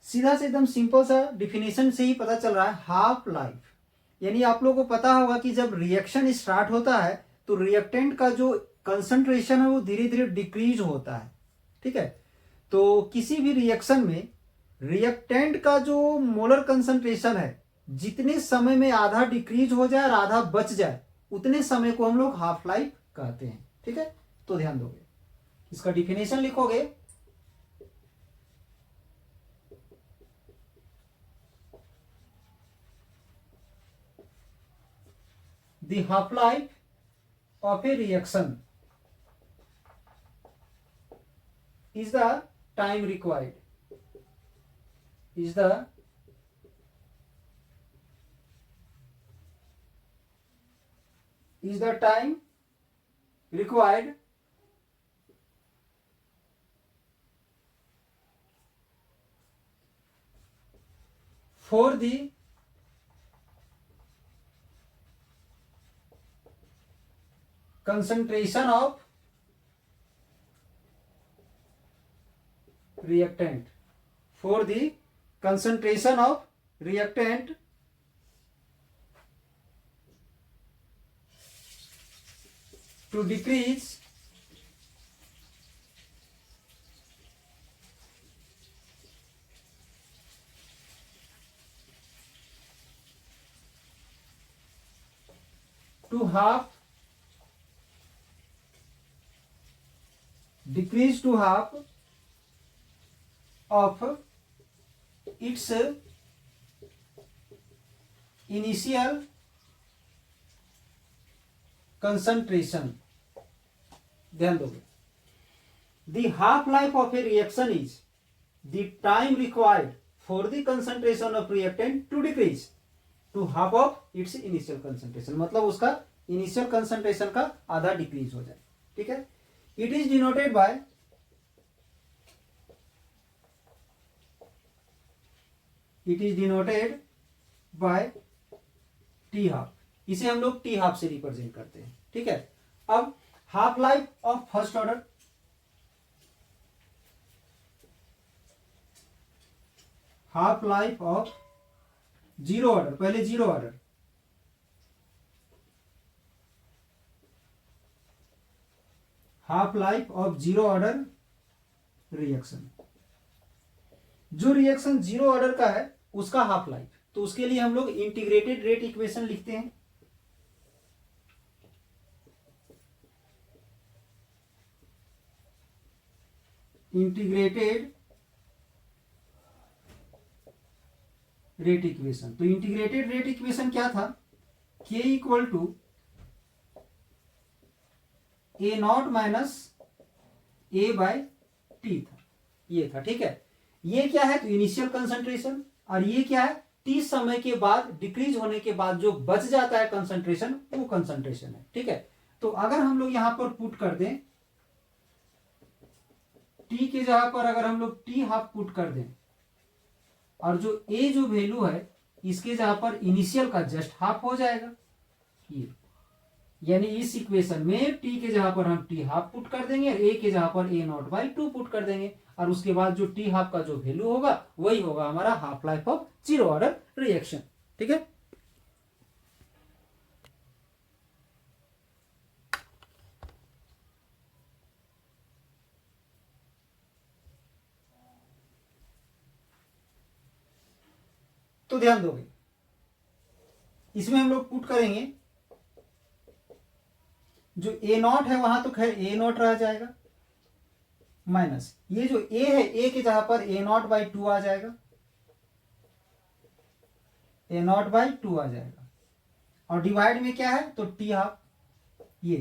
सीधा से एकदम सिंपल सा डिफिनेशन से ही पता चल रहा है हाफ लाइफ, यानी आप लोगों को पता होगा कि जब रिएक्शन स्टार्ट होता है तो रिएक्टेंट का जो कंसंट्रेशन है वो धीरे धीरे डिक्रीज होता है। ठीक है, तो किसी भी रिएक्शन में रिएक्टेंट का जो मोलर कंसंट्रेशन है जितने समय में आधा डिक्रीज हो जाए और आधा बच जाए उतने समय को हम लोग हाफ लाइफ कहते हैं। ठीक है, तो ध्यान दोगे, इसका डिफिनेशन लिखोगे the half life of a reaction is the time required time required for the concentration of reactant to decrease to half of its initial concentration। ध्यान दोगे, the half life of a reaction is the time required for the concentration of reactant to decrease to half of its initial concentration, मतलब उसका initial concentration का आधा decrease हो जाए। ठीक है, it is denoted by T half, इसे हम लोग टी हाफ से रिप्रेजेंट करते हैं। ठीक है, अब half life of first order, half life of zero order, पहले zero order, half life of zero order reaction. जो रिएक्शन जीरो ऑर्डर का है उसका हाफ लाइफ, तो उसके लिए हम लोग इंटीग्रेटेड रेट इक्वेशन लिखते हैं। इंटीग्रेटेड रेट इक्वेशन, तो इंटीग्रेटेड रेट इक्वेशन क्या था, k equal to A naught minus A by T था, ये था। ठीक है, ये क्या है, तो इनिशियल कंसंट्रेशन, और ये क्या है, टी समय के बाद डिक्रीज होने के बाद जो बच जाता है कंसंट्रेशन, वो कंसंट्रेशन है। ठीक है, तो अगर हम लोग यहां पर पुट कर दें टी के जगह पर, अगर हम लोग टी हाफ पुट कर दें, और जो ए जो वैल्यू है इसके जगह पर इनिशियल का जस्ट हाफ हो जाएगा ये, यानी इस इक्वेशन में टी के जगह पर हम टी हाफ पुट कर देंगे और ए के जगह पर ए नॉट बाई टू पुट कर देंगे, और उसके बाद जो टी हाफ का जो वैल्यू होगा वही होगा हमारा half life of zero order reaction. ठीक है, तो ध्यान दोगे इसमें हम लोग पुट करेंगे, जो ए नॉट है वहां तो खैर ए नॉट रह जाएगा, माइनस ये जो ए है, ए के जगह पर ए नॉट बाई टू आ जाएगा, ए नॉट बाई टू आ जाएगा, और डिवाइड में क्या है, तो टी हाफ, ये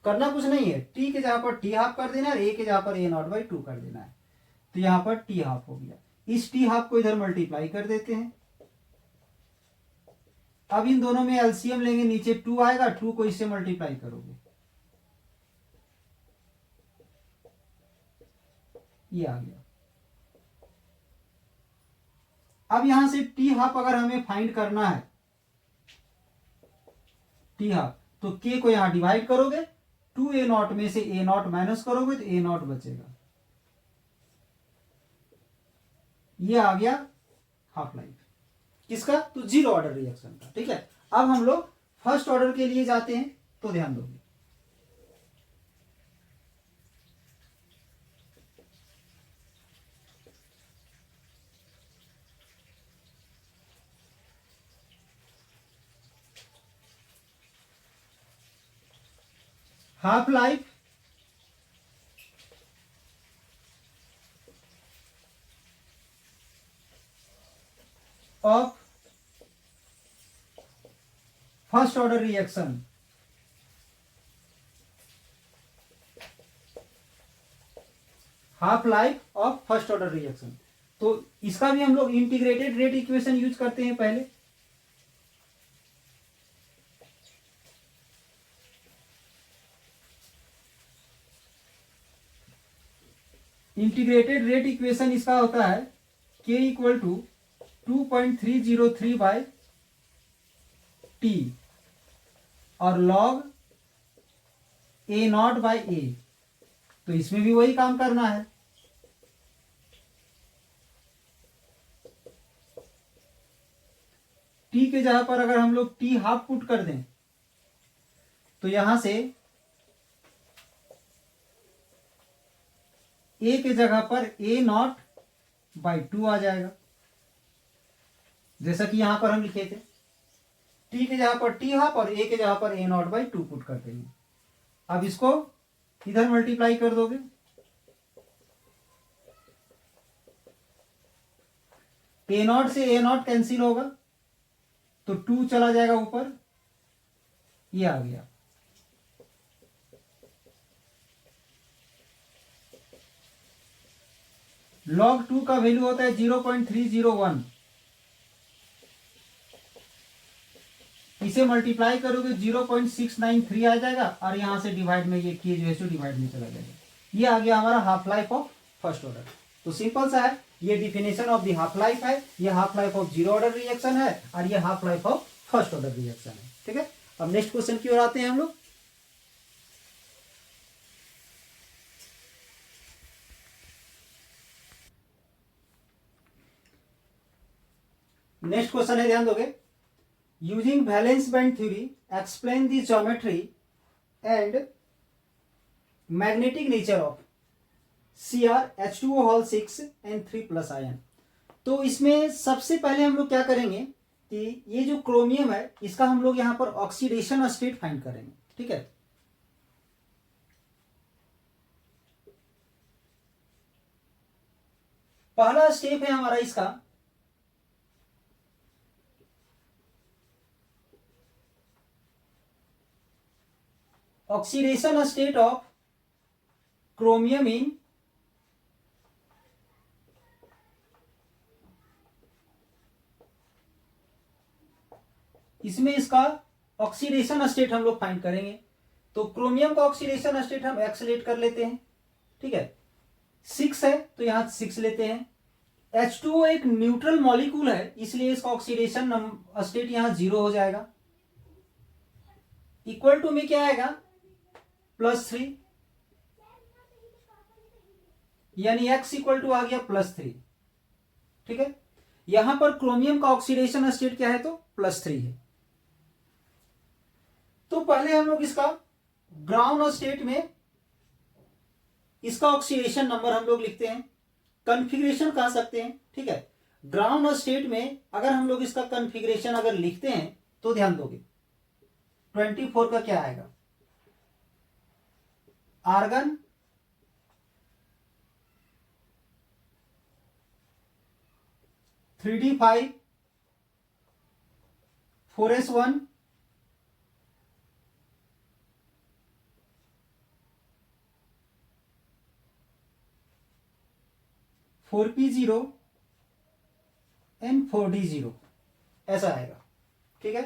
करना कुछ नहीं है, टी के जगह पर टी हाफ कर देना है, ए के जगह पर ए नॉट बाई टू कर देना है, तो यहां पर टी हाफ हो गया। इस टी हाफ को इधर मल्टीप्लाई कर देते हैं, अब इन दोनों में एलसीएम लेंगे, नीचे टू आएगा, टू को इससे मल्टीप्लाई करोगे, ये आ गया। अब यहां से टी हाफ अगर हमें फाइंड करना है, टी हाफ, तो के को यहां डिवाइड करोगे, टू ए नॉट में से ए नॉट माइनस करोगे तो ए नॉट बचेगा, ये आ गया हाफ लाइफ किसका, तो जीरो ऑर्डर रिएक्शन का। ठीक है, अब हम लोग फर्स्ट ऑर्डर के लिए जाते हैं, तो ध्यान दोगे half life of first order reaction, half life of first order reaction, तो इसका भी हम लोग इंटीग्रेटेड रेट इक्वेशन यूज करते हैं पहले। इंटीग्रेटेड रेट इक्वेशन इसका होता है k equal to 2.303 by T और log A naught by A, तो इसमें भी वही काम करना है, टी के जगह पर अगर हम लोग टी हाफ पुट कर दें, तो यहां से ए के जगह पर ए नॉट बाई टू आ जाएगा, जैसा कि यहां पर हम लिखे थे, टी के जगह पर टी हाफ और ए के जगह पर ए नॉट बाई टू पुट कर देंगे। अब इसको इधर मल्टीप्लाई कर दोगे, ए नॉट से ए नॉट कैंसिल होगा, तो टू चला जाएगा ऊपर, ये आ गया, log 2 का वैल्यू होता है 0.301, इसे मल्टीप्लाई करोगे 0.693 आ जाएगा, और यहां से डिवाइड में ये के जो है डिवाइड में चला जाएगा, ये आ गया हमारा half life of first order. तो सिंपल सा है, ये definition of the half life है, ये half life of zero order reaction है, और ये half life of first order reaction है। ठीक है, अब नेक्स्ट क्वेश्चन की ओर आते हैं हम लोग। नेक्स्ट क्वेश्चन है, ध्यान दोगे, using valence band theory explain the geometry and magnetic nature of Cr H2O 6N3+ ion. तो इसमें सबसे पहले हम लोग क्या करेंगे कि ये जो क्रोमियम है इसका हम लोग यहाँ पर ऑक्सीडेशन स्टेट फाइंड करेंगे। ठीक है, पहला स्टेप है हमारा इसका ऑक्सीडेशन स्टेट ऑफ क्रोमियम इन इसमें इसका ऑक्सीडेशन स्टेट हम लोग फाइंड करेंगे। तो क्रोमियम का ऑक्सीडेशन स्टेट हम एक्स लेट कर लेते हैं। ठीक है, 6 है तो यहां 6 लेते हैं। H2O एक न्यूट्रल मॉलिक्यूल है इसलिए इसका ऑक्सीडेशन स्टेट यहां 0 हो जाएगा। इक्वल टू में क्या आएगा +3, यानी x इक्वल टू आ गया +3। ठीक है, यहां पर क्रोमियम का ऑक्सीडेशन स्टेट क्या है तो +3 है। तो पहले हम लोग इसका ग्राउंड स्टेट में इसका ऑक्सीडेशन नंबर हम लोग लिखते हैं, कॉन्फ़िगरेशन कह सकते हैं। ठीक है, ग्राउंड स्टेट में अगर हम लोग इसका कॉन्फ़िगरेशन अगर लिखते हैं तो ध्यान दोगे 24 का क्या आएगा, argon, (3d5) 4s1, (4p0) and 4d0 ऐसा आएगा। ठीक है,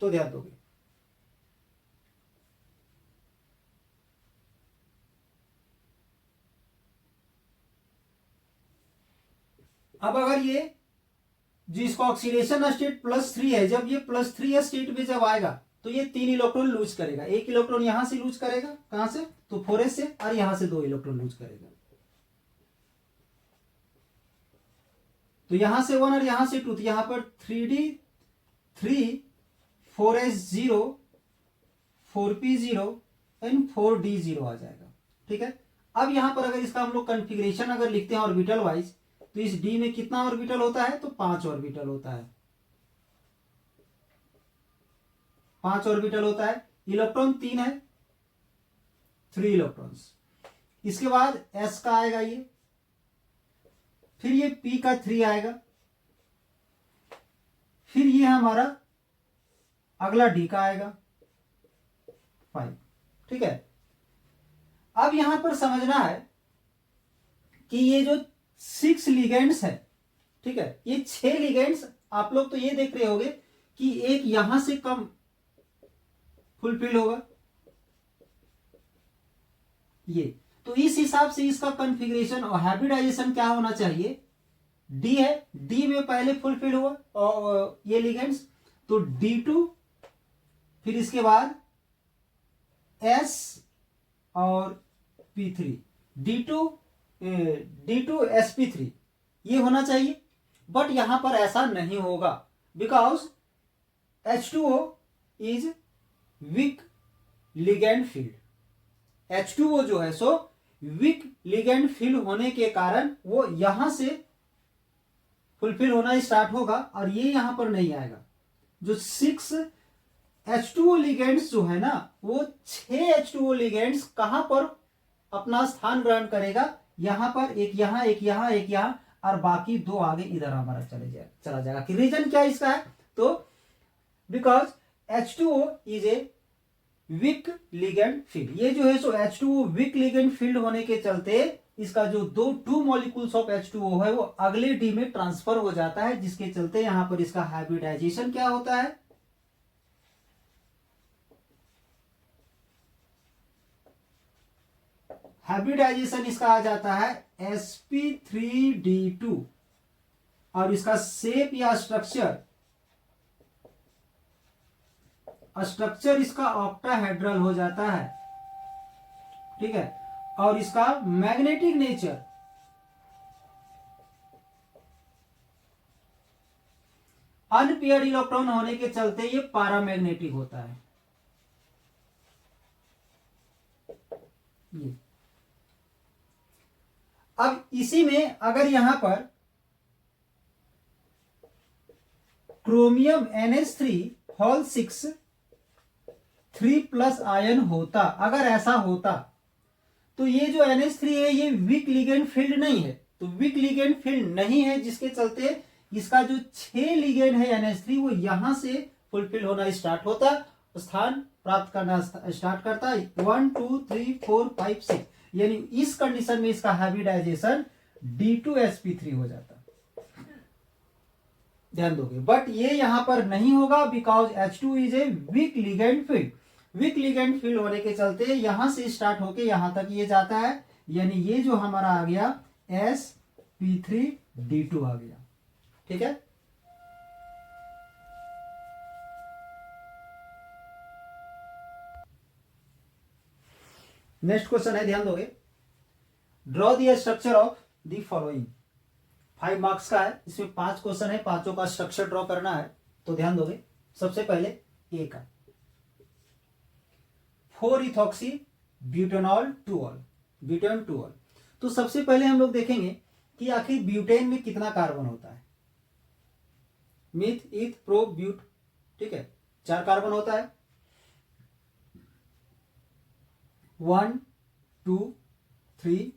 तो ध्यान दोगे। अब अगर ये जो इसका ऑक्सीडेशन स्टेट +3 है, जब ये +3 स्टेट में जब आएगा तो ये 3 इलेक्ट्रॉन लूज करेगा। एक इलेक्ट्रॉन यहां से लूज करेगा, कहां से तो 4s से, और यहां से 2 इलेक्ट्रॉन लूज करेगा। तो यहां से 1 और यहां से 2, तो यहां पर 3d3 4s0 4p0 and 4d0 आ जाएगा। ठीक है, अब यहां पर अगर इसका हम लोग कॉन्फ़िगरेशन अगर लिखते हैं ऑर्बिटल वाइज, तो इस डी में कितना ऑर्बिटल होता है तो 5 ऑर्बिटल होता है। 5 ऑर्बिटल होता है। इलेक्ट्रॉन 3 है, 3 इलेक्ट्रॉन्स। इसके बाद एस का आएगा ये, फिर ये पी का 3 आएगा, फिर ये हमारा अगला डी का आएगा 5। ठीक है, अब यहां पर समझना है कि ये जो 6 लिगेंड्स है, ठीक है, ये 6 लिगेंड्स आप लोग तो ये देख रहे होगे कि एक यहां से कम फुलफिल होगा ये, तो इस हिसाब से इसका कॉन्फ़िगरेशन और हाइब्रिडाइजेशन क्या होना चाहिए, डी है, डी में पहले फुलफिल हुआ और ये लिगेंड्स, तो D2, फिर इसके बाद S और P3, D2 sp3 ये होना चाहिए। बट यहां पर ऐसा नहीं होगा, because H2O is weak ligand field. H2O जो है सो वीक लिगेंड फील्ड होने के कारण वो यहां से फुलफिल होना स्टार्ट होगा और ये यहां पर नहीं आएगा। जो 6 H2O लिगेंड्स जो है ना, वो 6 H2O लिगेंड्स कहां पर अपना स्थान ग्रहण करेगा, यहां पर एक यहां, एक यहां, एक यहां, और बाकी 2 आगे इधर हमारा चला जाएगा। कि रीजन क्या इसका है, तो because H2O is a week ligand field. ये जो है सो H2O वीक लिगेंड फील्ड होने के चलते इसका जो 2 मॉलिक्यूल्स ऑफ H2O है वो अगले डी में ट्रांसफर हो जाता है, जिसके चलते यहां पर इसका हाइब्रिडाइजेशन क्या होता है, हाइब्रिडाइजेशन इसका आ जाता है sp3d2, और इसका शेप या स्ट्रक्चर इसका ऑक्टाहेड्रल हो जाता है। ठीक है, और इसका मैग्नेटिक नेचर अनपेयर्ड इलेक्ट्रॉन होने के चलते ये पैरामैग्नेटिक होता है। ये अब इसी में अगर यहां पर क्रोमियम NH3 3+ आयन होता, अगर ऐसा होता तो ये जो NH3 है ये वीक लिगेंड फील्ड नहीं है, तो वीक लिगेंड फील्ड नहीं है जिसके चलते इसका जो 6 लिगेंड है NH3 वो यहां से फुलफिल होना स्टार्ट होता, स्थान प्राप्त करना स्टार्ट करता 1 2 3 4 5 6, यानी इस कंडीशन में इसका हाइब्रिडाइजेशन D2sp3 हो जाता, ध्यान दोगे। बट ये यहां पर नहीं होगा because H2 is a week ligand field, week ligand field होने के चलते यहां से स्टार्ट होके यहां तक ये जाता है, यानी ये जो हमारा आ गया sp3d2 आ गया, ठीक है। नेक्स्ट क्वेश्चन है, ध्यान दोगे, draw the structure of the following. 5 marks का है, इसमें 5 क्वेश्चन है, पांचों का स्ट्रक्चर ड्रॉ करना है। तो ध्यान दोगे, सबसे पहले ए का 4-इथॉक्सी ब्यूटेनॉल 2ऑल, ब्यूटेन 2ऑल। तो सबसे पहले हम लोग देखेंगे कि आखिर ब्यूटेन में कितना कार्बन होता है। मिथ ईथ प्रो ब्यूट, ठीक है, 4 कार्बन होता है, 1 2 3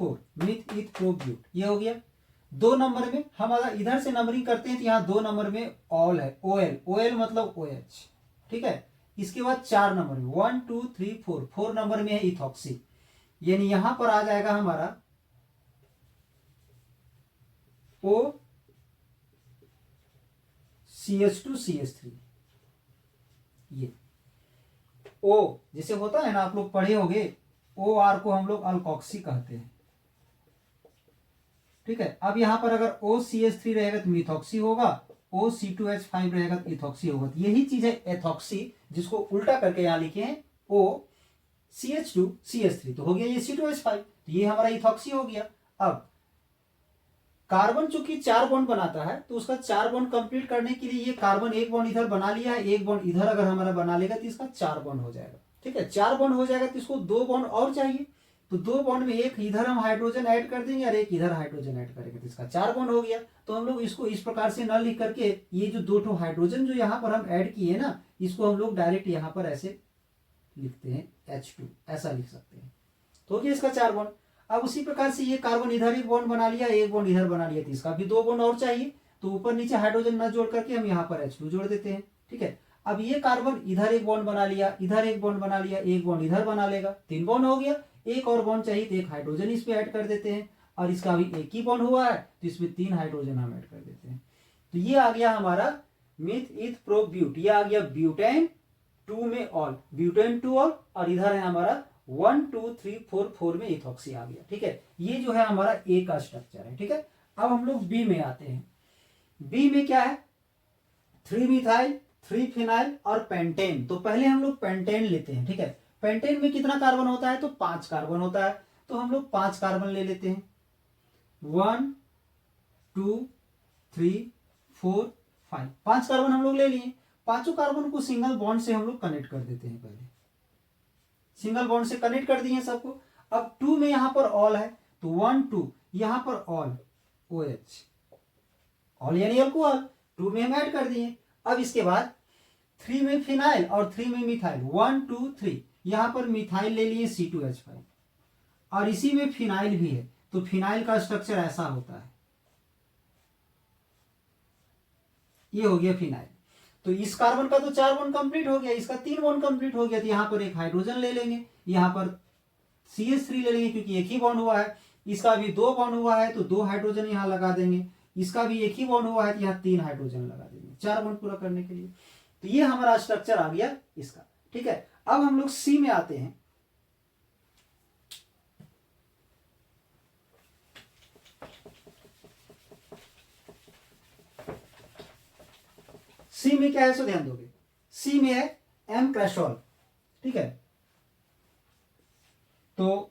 4, मिथ ईथ प्रो ब्यूट, ये हो गया। 2 नंबर में हम अगर इधर से नंबरिंग करते हैं तो यहां 2 नंबर में ऑल है, OL, OL मतलब OH, ठीक है। इसके बाद 4 नंबर में 1 2 3 4, 4 नंबर में है इथॉक्सी, यानी यहां पर आ जाएगा हमारा O CH2 CH3, ये O जैसे होता है ना, आप लोग पढ़े होंगे, OR को हम लोग अल्कोक्सी कहते हैं, ठीक है। अब यहां पर अगर OCH3 रहेगा तो मिथॉक्सी होगा, OC2H5 रहेगा तो इथॉक्सी होगा। तो यही चीज है एथॉक्सी, जिसको उल्टा करके यहां लिखे हैं OCH2 CH3, तो हो गया ये C2H5, तो ये हमारा इथॉक्सी हो गया। अब कार्बन चूंकि 4 बॉन्ड बनाता है तो उसका 4 बॉन्ड कंप्लीट करने के लिए ये कार्बन 1 बॉन्ड इधर बना लिया है, 1 बॉन्ड इधर अगर हमारा बना लेगा तो इसका 4 बॉन्ड हो जाएगा, ठीक है। 4 बॉन्ड हो जाएगा तो इसको 2 बॉन्ड और चाहिए, तो 2 बॉन्ड में एक इधर हम हाइड्रोजन ऐड कर देंगे और एक इधर हाइड्रोजन ऐड करेंगे, तो इसका 4 बॉन्ड हो गया। तो हम लोग इसको इस प्रकार से न लिख करके ये जो 2 हाइड्रोजन जो यहाँ पर हम ऐड किए ना, इसको हम लोग डायरेक्ट यहाँ पर ऐसे लिखते हैं H2, ऐसा लिख सकते हैं, तो हो गया इसका 4 बॉन्ड। अब उसी प्रकार से ये कार्बन इधर 1 बॉन्ड बना लिया, 1 बॉन्ड इधर बना लिया, तो इसका भी 2 बॉन्ड और चाहिए, तो ऊपर नीचे हाइड्रोजन न जोड़ करके हम यहाँ पर H2 जोड़ देते हैं, ठीक है। अब ये कार्बन इधर 1 बॉन्ड बना लिया, इधर 1 बॉन्ड बना लिया, 1 बॉन्ड इधर बना लेगा, 3 बॉन्ड हो गया। एक और बॉन्ड चाहिए तो एक हाइड्रोजन इस पे ऐड कर देते हैं, और इसका भी एक ही बॉन्ड हुआ है तो इसमें 3 हाइड्रोजन हम ऐड कर देते हैं, तो ये आ गया हमारा मिथ ईथ प्रो ब्यूट, ये आ गया ब्यूटेन 2 में ऑल, ब्यूटेन 2 ऑल, और इधर है हमारा 1 2 3 4 4 में इथॉक्सी आ गया, ठीक है। ये जो है हमारा ए का स्ट्रक्चर है, ठीक है। अब हम लोग बी में आते हैं। बी में क्या है, 3 मिथाइल 3 फिनाइल और पेंटेन। तो पहले हम लोग पेंटेन लेते हैं, ठीक है। पेंटेन में कितना कार्बन होता है, तो 5 कार्बन होता है, तो हम लोग 5 कार्बन ले लेते हैं, 1 2 3 4 5, 5 कार्बन हम लोग ले लिए। पांचों कार्बन को सिंगल बॉन्ड से हम लोग कनेक्ट कर देते हैं, पहले सिंगल बॉन्ड से कनेक्ट कर दिए सबको। अब 2 में यहां पर ऑल है, तो 1 2 यहां पर ऑल OH, ऑल यानी अल्कोहल, 2 में हम ऐड कर दिए। अब इसके बाद 3 में फिनाइल और 3 में मिथाइल, 1 2 3 यहां पर मिथाइल ले लिए C2H5, और इसी में फिनाइल भी है, तो फिनाइल का स्ट्रक्चर ऐसा होता है, ये हो गया फिनाइल। तो इस कार्बन का तो 4 बॉन्ड कंप्लीट हो गया, इसका 3 बॉन्ड कंप्लीट हो गया, तो यहां पर एक हाइड्रोजन ले लेंगे, यहां पर CH3 ले लेंगे क्योंकि एक ही बॉन्ड हुआ है, इसका भी 2 बॉन्ड हुआ है तो 2 हाइड्रोजन यहां लगा देंगे, इसका भी एक ही बॉन्ड हुआ है तो यहां 3 हाइड्रोजन लगा देंगे, 4 बॉन्ड पूरा करने के लिए। तो ये हमारा स्ट्रक्चर आ गया इसका, ठीक है। अब हम लोग सी में आते हैं। सी में क्या है, सो ध्यान दोगे, सी में है M क्रेशॉल, ठीक है। तो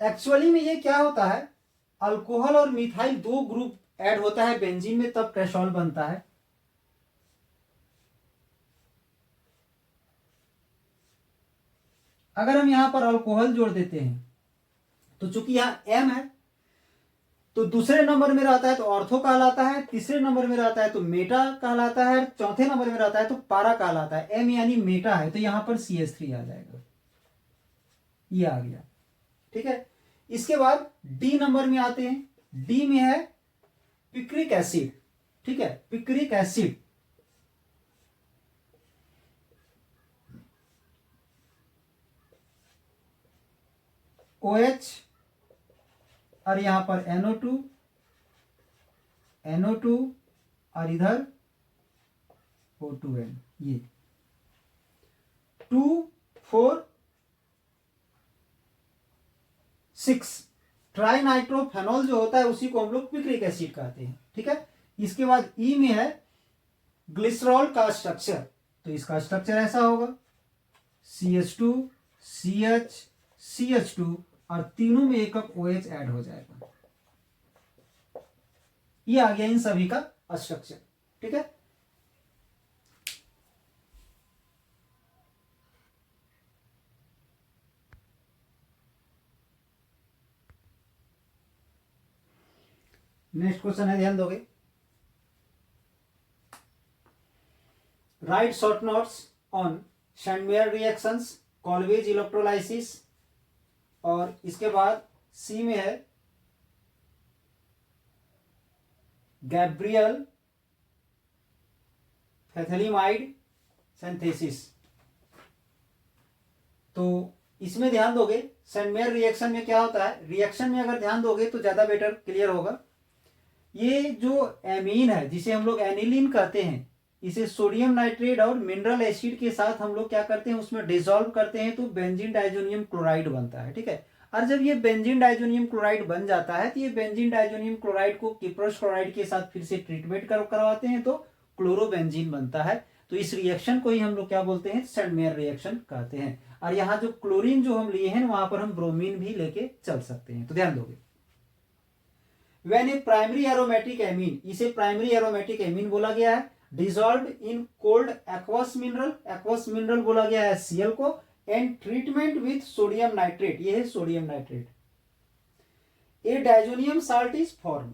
एक्चुअली में ये क्या होता है, अल्कोहल और मिथाइल 2 ग्रुप ऐड होता है बेंजीन में, तब क्रेशॉल बनता है। अगर हम यहां पर अल्कोहल जोड़ देते हैं तो चूंकि यहाँ M है तो दूसरे नंबर में रहता है तो ऑर्थो कहलाता है, तीसरे नंबर में रहता है तो मेटा कहलाता है, चौथे नंबर में रहता है तो पारा कहलाता है। M यानी मेटा है तो यहां पर CH3 आ जाएगा, ये आ गया। ठीक है, इसके बाद D नंबर में आते हैं। D में है पिक्रिक एसिड। ठीक है, पिक्रिक एसिड OH और यहां पर NO2 और इधर O2N, ये 2,4,6 ट्राइनाइट्रोफेनॉल जो होता है उसी को हम लोग पिक्रिक एसिड कहते हैं। ठीक है, इसके बाद ई में है ग्लिसरॉल का स्ट्रक्चर, तो इसका स्ट्रक्चर ऐसा होगा CH2 CH CH2 और तीनों में एकक OH ऐड हो जाएगा। ये आ गया इन सभी का स्ट्रक्चर। ठीक है, नेक्स्ट क्वेश्चन है, ध्यान दोगे। Write short notes on Sandmeyer reactions, Kolbe's electrolysis, और इसके बाद सी में है गैब्रियल फैथेलिमाइड सिंथेसिस। तो इसमें ध्यान दोगे, सैंडमेयर रिएक्शन में क्या होता है, रिएक्शन में अगर ध्यान दोगे तो ज्यादा बेटर क्लियर होगा। ये जो एमीन है जिसे हम लोग एनिलीन कहते हैं, इसे सोडियम नाइट्रेट और मिनरल एसिड के साथ हम लोग क्या करते हैं, उसमें डिसॉल्व करते हैं तो बेंजीन डाइजोनियम क्लोराइड बनता है। ठीक है, और जब ये बेंजीन डाइजोनियम क्लोराइड बन जाता है तो ये बेंजीन डाइजोनियम क्लोराइड को किप्रस क्लोराइड के साथ फिर से ट्रीटमेंट करवाते हैं तो क्लोरोबेंजीन बनता है। तो इस रिएक्शन को ही हम लोग क्या बोलते हैं, सैंडमेयर रिएक्शन कहते हैं। और यहाँ जो क्लोरीन जो हम लिए हैं वहां पर हम ब्रोमीन भी लेके चल सकते हैं। तो ध्यान दोगे, when A primary aromatic amine, इसे प्राइमरी एरोमेटिक एमीन बोला गया है, dissolved in cold aqueous mineral बोला गया है Cl को, and treatment with sodium nitrate, ये है sodium nitrate, A diazonium salt is form.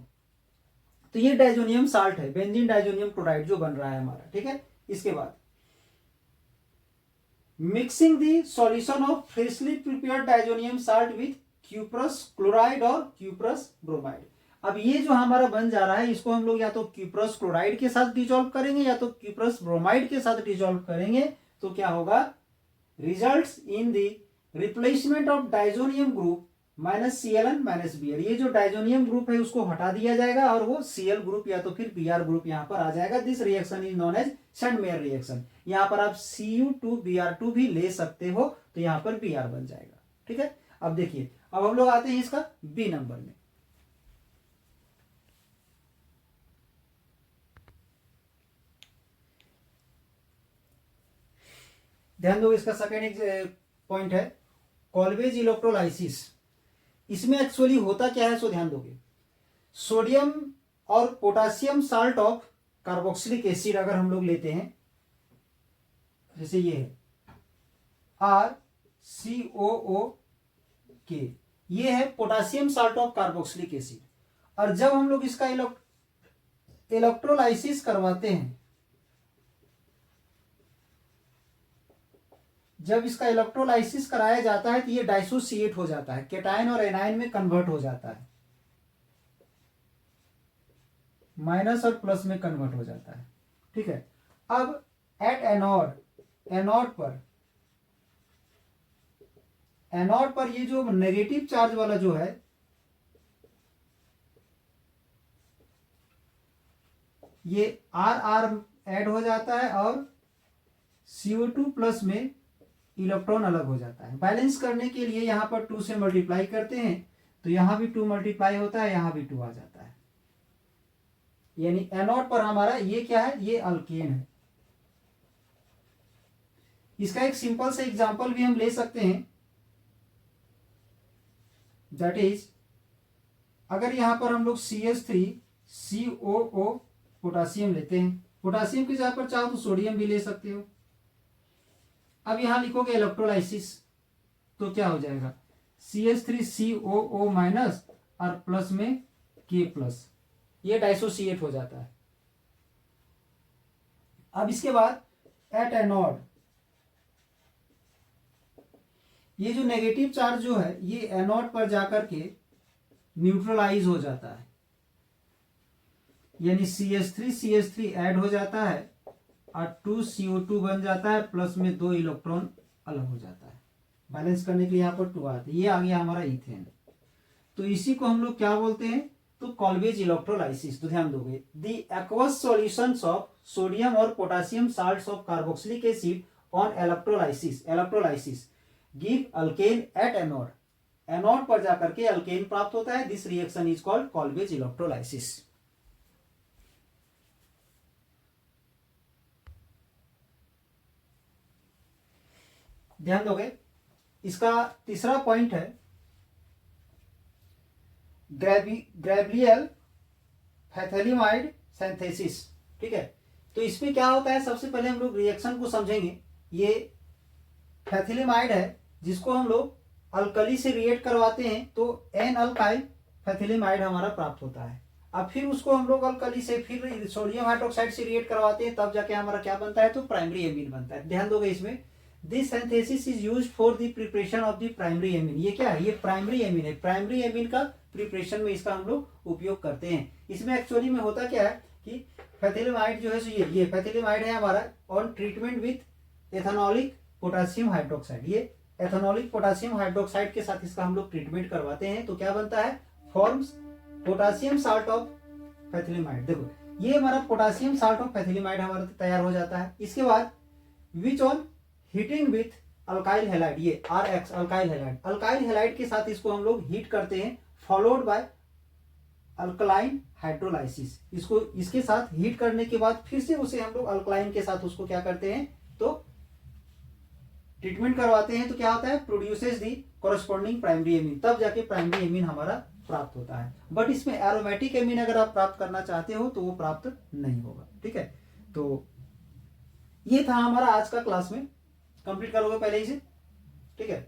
तो ये डाइजोनियम साल्ट है, बेंजीन डाइजोनियम क्लोराइड जो बन रहा है हमारा। ठीक है, इसके बाद mixing the solution of freshly prepared diazonium salt with cuprous chloride और क्यूप्रस ब्रोमाइड। अब ये जो हमारा बन जा रहा है इसको हम लोग या तो क्यूप्रस क्लोराइड के साथ डिसॉल्व करेंगे या तो क्यूप्रस ब्रोमाइड के साथ डिसॉल्व करेंगे, तो क्या होगा, results in the replacement of diazonium group -Cl - Br। ये जो डाइजोनियम ग्रुप है उसको हटा दिया जाएगा और वो Cl ग्रुप या तो फिर Br ग्रुप यहां पर आ जाएगा। This reaction is known as Sandmeyer reaction. यहां पर आप Cu2Br2 भी ले सकते हो तो यहां पर Br बन जाएगा। ठीक है, अब देखिए, अब हम लोग आते हैं इसका बी नंबर में। ध्यान दो, इसका सेकेंड पॉइंट है कॉल्वेज इलेक्ट्रोलाइसिस। इसमें एक्चुअली होता क्या है, सो ध्यान दोगे, सोडियम और potassium salt of carboxylic acid अगर हम लोग लेते हैं, जैसे ये है RCOOK, ये है potassium salt of carboxylic acid, और जब हम लोग इसका इलेक्ट्रोलाइसिस करवाते हैं, जब इसका इलेक्ट्रोलाइसिस कराया जाता है तो ये डाइसोसिएट हो जाता है, केटायन और एनायन में कन्वर्ट हो जाता है, माइनस और प्लस में कन्वर्ट हो जाता है। ठीक है, अब एट एनोड पर ये जो नेगेटिव चार्ज वाला जो है, ये RR ऐड हो जाता है और CO2 प्लस में इलेक्ट्रॉन अलग हो जाता है। बैलेंस करने के लिए यहां पर 2 से मल्टीप्लाई करते हैं तो यहां भी 2 मल्टीप्लाई होता है, यहां भी 2 आ जाता है, यानी एनोड पर हमारा ये क्या है, ये अल्केन है। इसका एक सिंपल से एग्जांपल भी हम ले सकते हैं, दैट इज अगर यहां पर हम लोग CH3COO पोटासियम लेते हैं, पोटासियम की जगह पर चाहो तो सोडियम भी ले सकते हो। अब यहां लिखोगे इलेक्ट्रोलाइसिस तो क्या हो जाएगा, CH3COO माइनस और प्लस में K प्लस, ये डाइसोसिएट हो जाता है। अब इसके बाद एट एनोड, ये जो नेगेटिव चार्ज जो है ये एनोड पर जाकर के न्यूट्रलाइज हो जाता है, यानी CH3 ऐड हो जाता है और 2CO2 बन जाता है, प्लस में 2 इलेक्ट्रॉन अलग हो जाता है। बैलेंस करने के लिए यहाँ पर 2 आता है, ये आ गया हमारा इथेन। तो इसी को हम लोग क्या बोलते हैं, तो कॉल्वेज इलेक्ट्रोलाइसिस। तो ध्यान दोगे, the aqueous solutions of sodium और potassium salts of carboxylic acid on electrolysis give alkane at anode. Anode पर जाकर के अल्केन प्राप्त होता है। This reaction is called Kolbe's electrolysis. ध्यान दोगे, इसका तीसरा पॉइंट है ग्रेवियल फैथेलिमाइड सिंथेसिस। ठीक है, तो इसमें क्या होता है, सबसे पहले हम लोग रिएक्शन को समझेंगे। ये फैथिलिमाइड है जिसको हम लोग अल्कली से रिएक्ट करवाते हैं तो एन अल्काइल फैथिलिमाइड हमारा प्राप्त होता है। अब फिर उसको हम लोग अल्कली से फिर सोडियम हाइड्रोक्साइड से रिएक्ट करवाते हैं, तब जाके हमारा क्या बनता है, तो प्राइमरी एमीन बनता है। ध्यान दोगे इसमें, this synthesis is used for the preparation of the primary amine. ये क्या है, ये प्राइमरी एमीन है। प्राइमरी एमीन का प्रिपरेशन में इसका हम लोग उपयोग करते हैं। इसमें एक्चुअली में होता क्या है कि फैथिलिमाइड जो है सो ये फैथिलिमाइड है हमारा on treatment with ethanolic potassium hydroxide. ये एथेनॉलिक पोटेशियम हाइड्रोक्साइड के साथ इसका हम लोग ट्रीटमेंट करवाते हैं तो क्या बनता है, फॉर्म्स पोटेशियम साल्ट ऑफ फैथिलिमाइड। देखो ये हमारा पोटेशियम साल्ट ऑफ फैथिलिमाइड हमारा तैयार हो जाता है। इसके बाद which on heating with alkyl halide, ये RX alkyl halide, alkyl halide के साथ इसको हम लोग हीट करते हैं, फॉलोड बाय अल्कलाइन हाइड्रोलाइसिस। इसको इसके साथ हीट करने के बाद फिर से उसे हम लोग अल्कलाइन के साथ उसको क्या करते हैं, तो ट्रीटमेंट करवाते हैं। तो क्या होता है, प्रोड्यूसेस दी कॉरेस्पॉन्डिंग प्राइमरी एमीन, तब जाके प्राइमरी एमीन हमारा प्राप्त होता है। बट इसमें एरोमेटिक एमीन अगर आप प्राप्त करना चाहते हो तो वो प्राप्त नहीं होगा। ठीक है, तो ये था हमारा आज का क्लास में, कंप्लीट करोगे पहले इसे। ठीक है,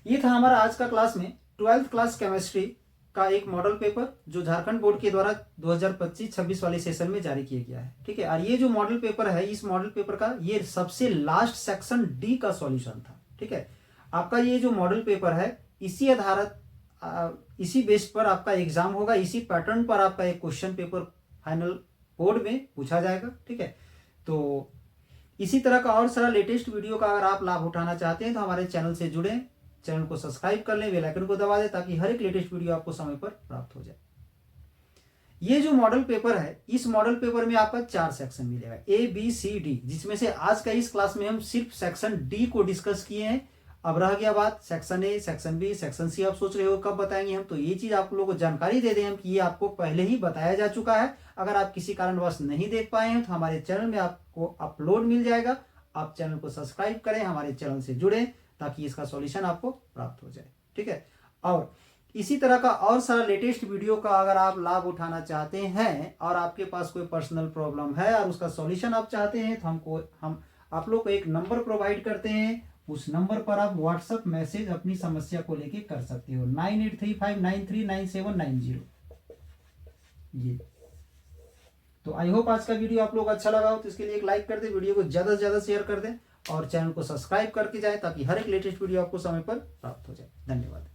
ये था हमारा आज का क्लास में 12th क्लास केमिस्ट्री का एक मॉडल पेपर जो झारखंड बोर्ड के द्वारा 2025-26 वाले सेशन में जारी किया गया है। ठीक है, और ये जो मॉडल पेपर है, इस मॉडल पेपर का ये सबसे लास्ट सेक्शन डी का सॉल्यूशन था। ठीक है, आपका ये जो मॉडल पेपर है इसी आधारित इसी बेस पर आपका एग्जाम होगा, इसी पैटर्न पर आपका एक क्वेश्चन पेपर फाइनल बोर्ड में पूछा जाएगा। ठीक है, तो इसी तरह का और सारा लेटेस्ट वीडियो का अगर आप लाभ उठाना चाहते हैं तो हमारे चैनल से जुड़ें, चैनल को सब्सक्राइब कर लें, बेल आइकन को दबा दें ताकि हर एक लेटेस्ट वीडियो आपको समय पर प्राप्त हो जाए। ये जो मॉडल पेपर है, इस मॉडल पेपर में आपका 4 सेक्शन मिलेगा, ABCD, जिसमें से आज का इस क्लास में हम सिर्फ सेक्शन डी को डिस्कस किए हैं। अब रह गया बात section A, section B, section C. आप सोच रहे हो कब बताएंगे हम, तो ये चीज आप लोगों को जानकारी दे दें हम कि ये आपको पहले ही बताया जा चुका है। अगर आप किसी कारणवश नहीं देख पाए हैं तो हमारे चैनल में आपको अपलोड मिल जाएगा। आप चैनल को सब्सक्राइब करें, हमारे चैनल से जुड़ें ताकि इसका सॉल्यूशन आपको प्राप्त हो जाए। ठीक है, और इसी तरह का और सारा लेटेस्ट वीडियो का अगर आप लाभ उठाना चाहते हैं और आपके पास कोई पर्सनल प्रॉब्लम है और उसका सॉल्यूशन आप चाहते हैं तो हम आप लोग को एक नंबर प्रोवाइड करते हैं। उस नंबर पर आप व्हाट्सएप मैसेज अपनी समस्या को लेके कर सकते हो, 9835939790। ये तो आई होप आज का वीडियो आप लोग अच्छा लगा हो, तो इसके लिए एक लाइक कर दे, वीडियो को ज्यादा से ज्यादा शेयर कर दें और चैनल को सब्सक्राइब करके जाए ताकि हर एक लेटेस्ट वीडियो आपको समय पर प्राप्त हो जाए। धन्यवाद।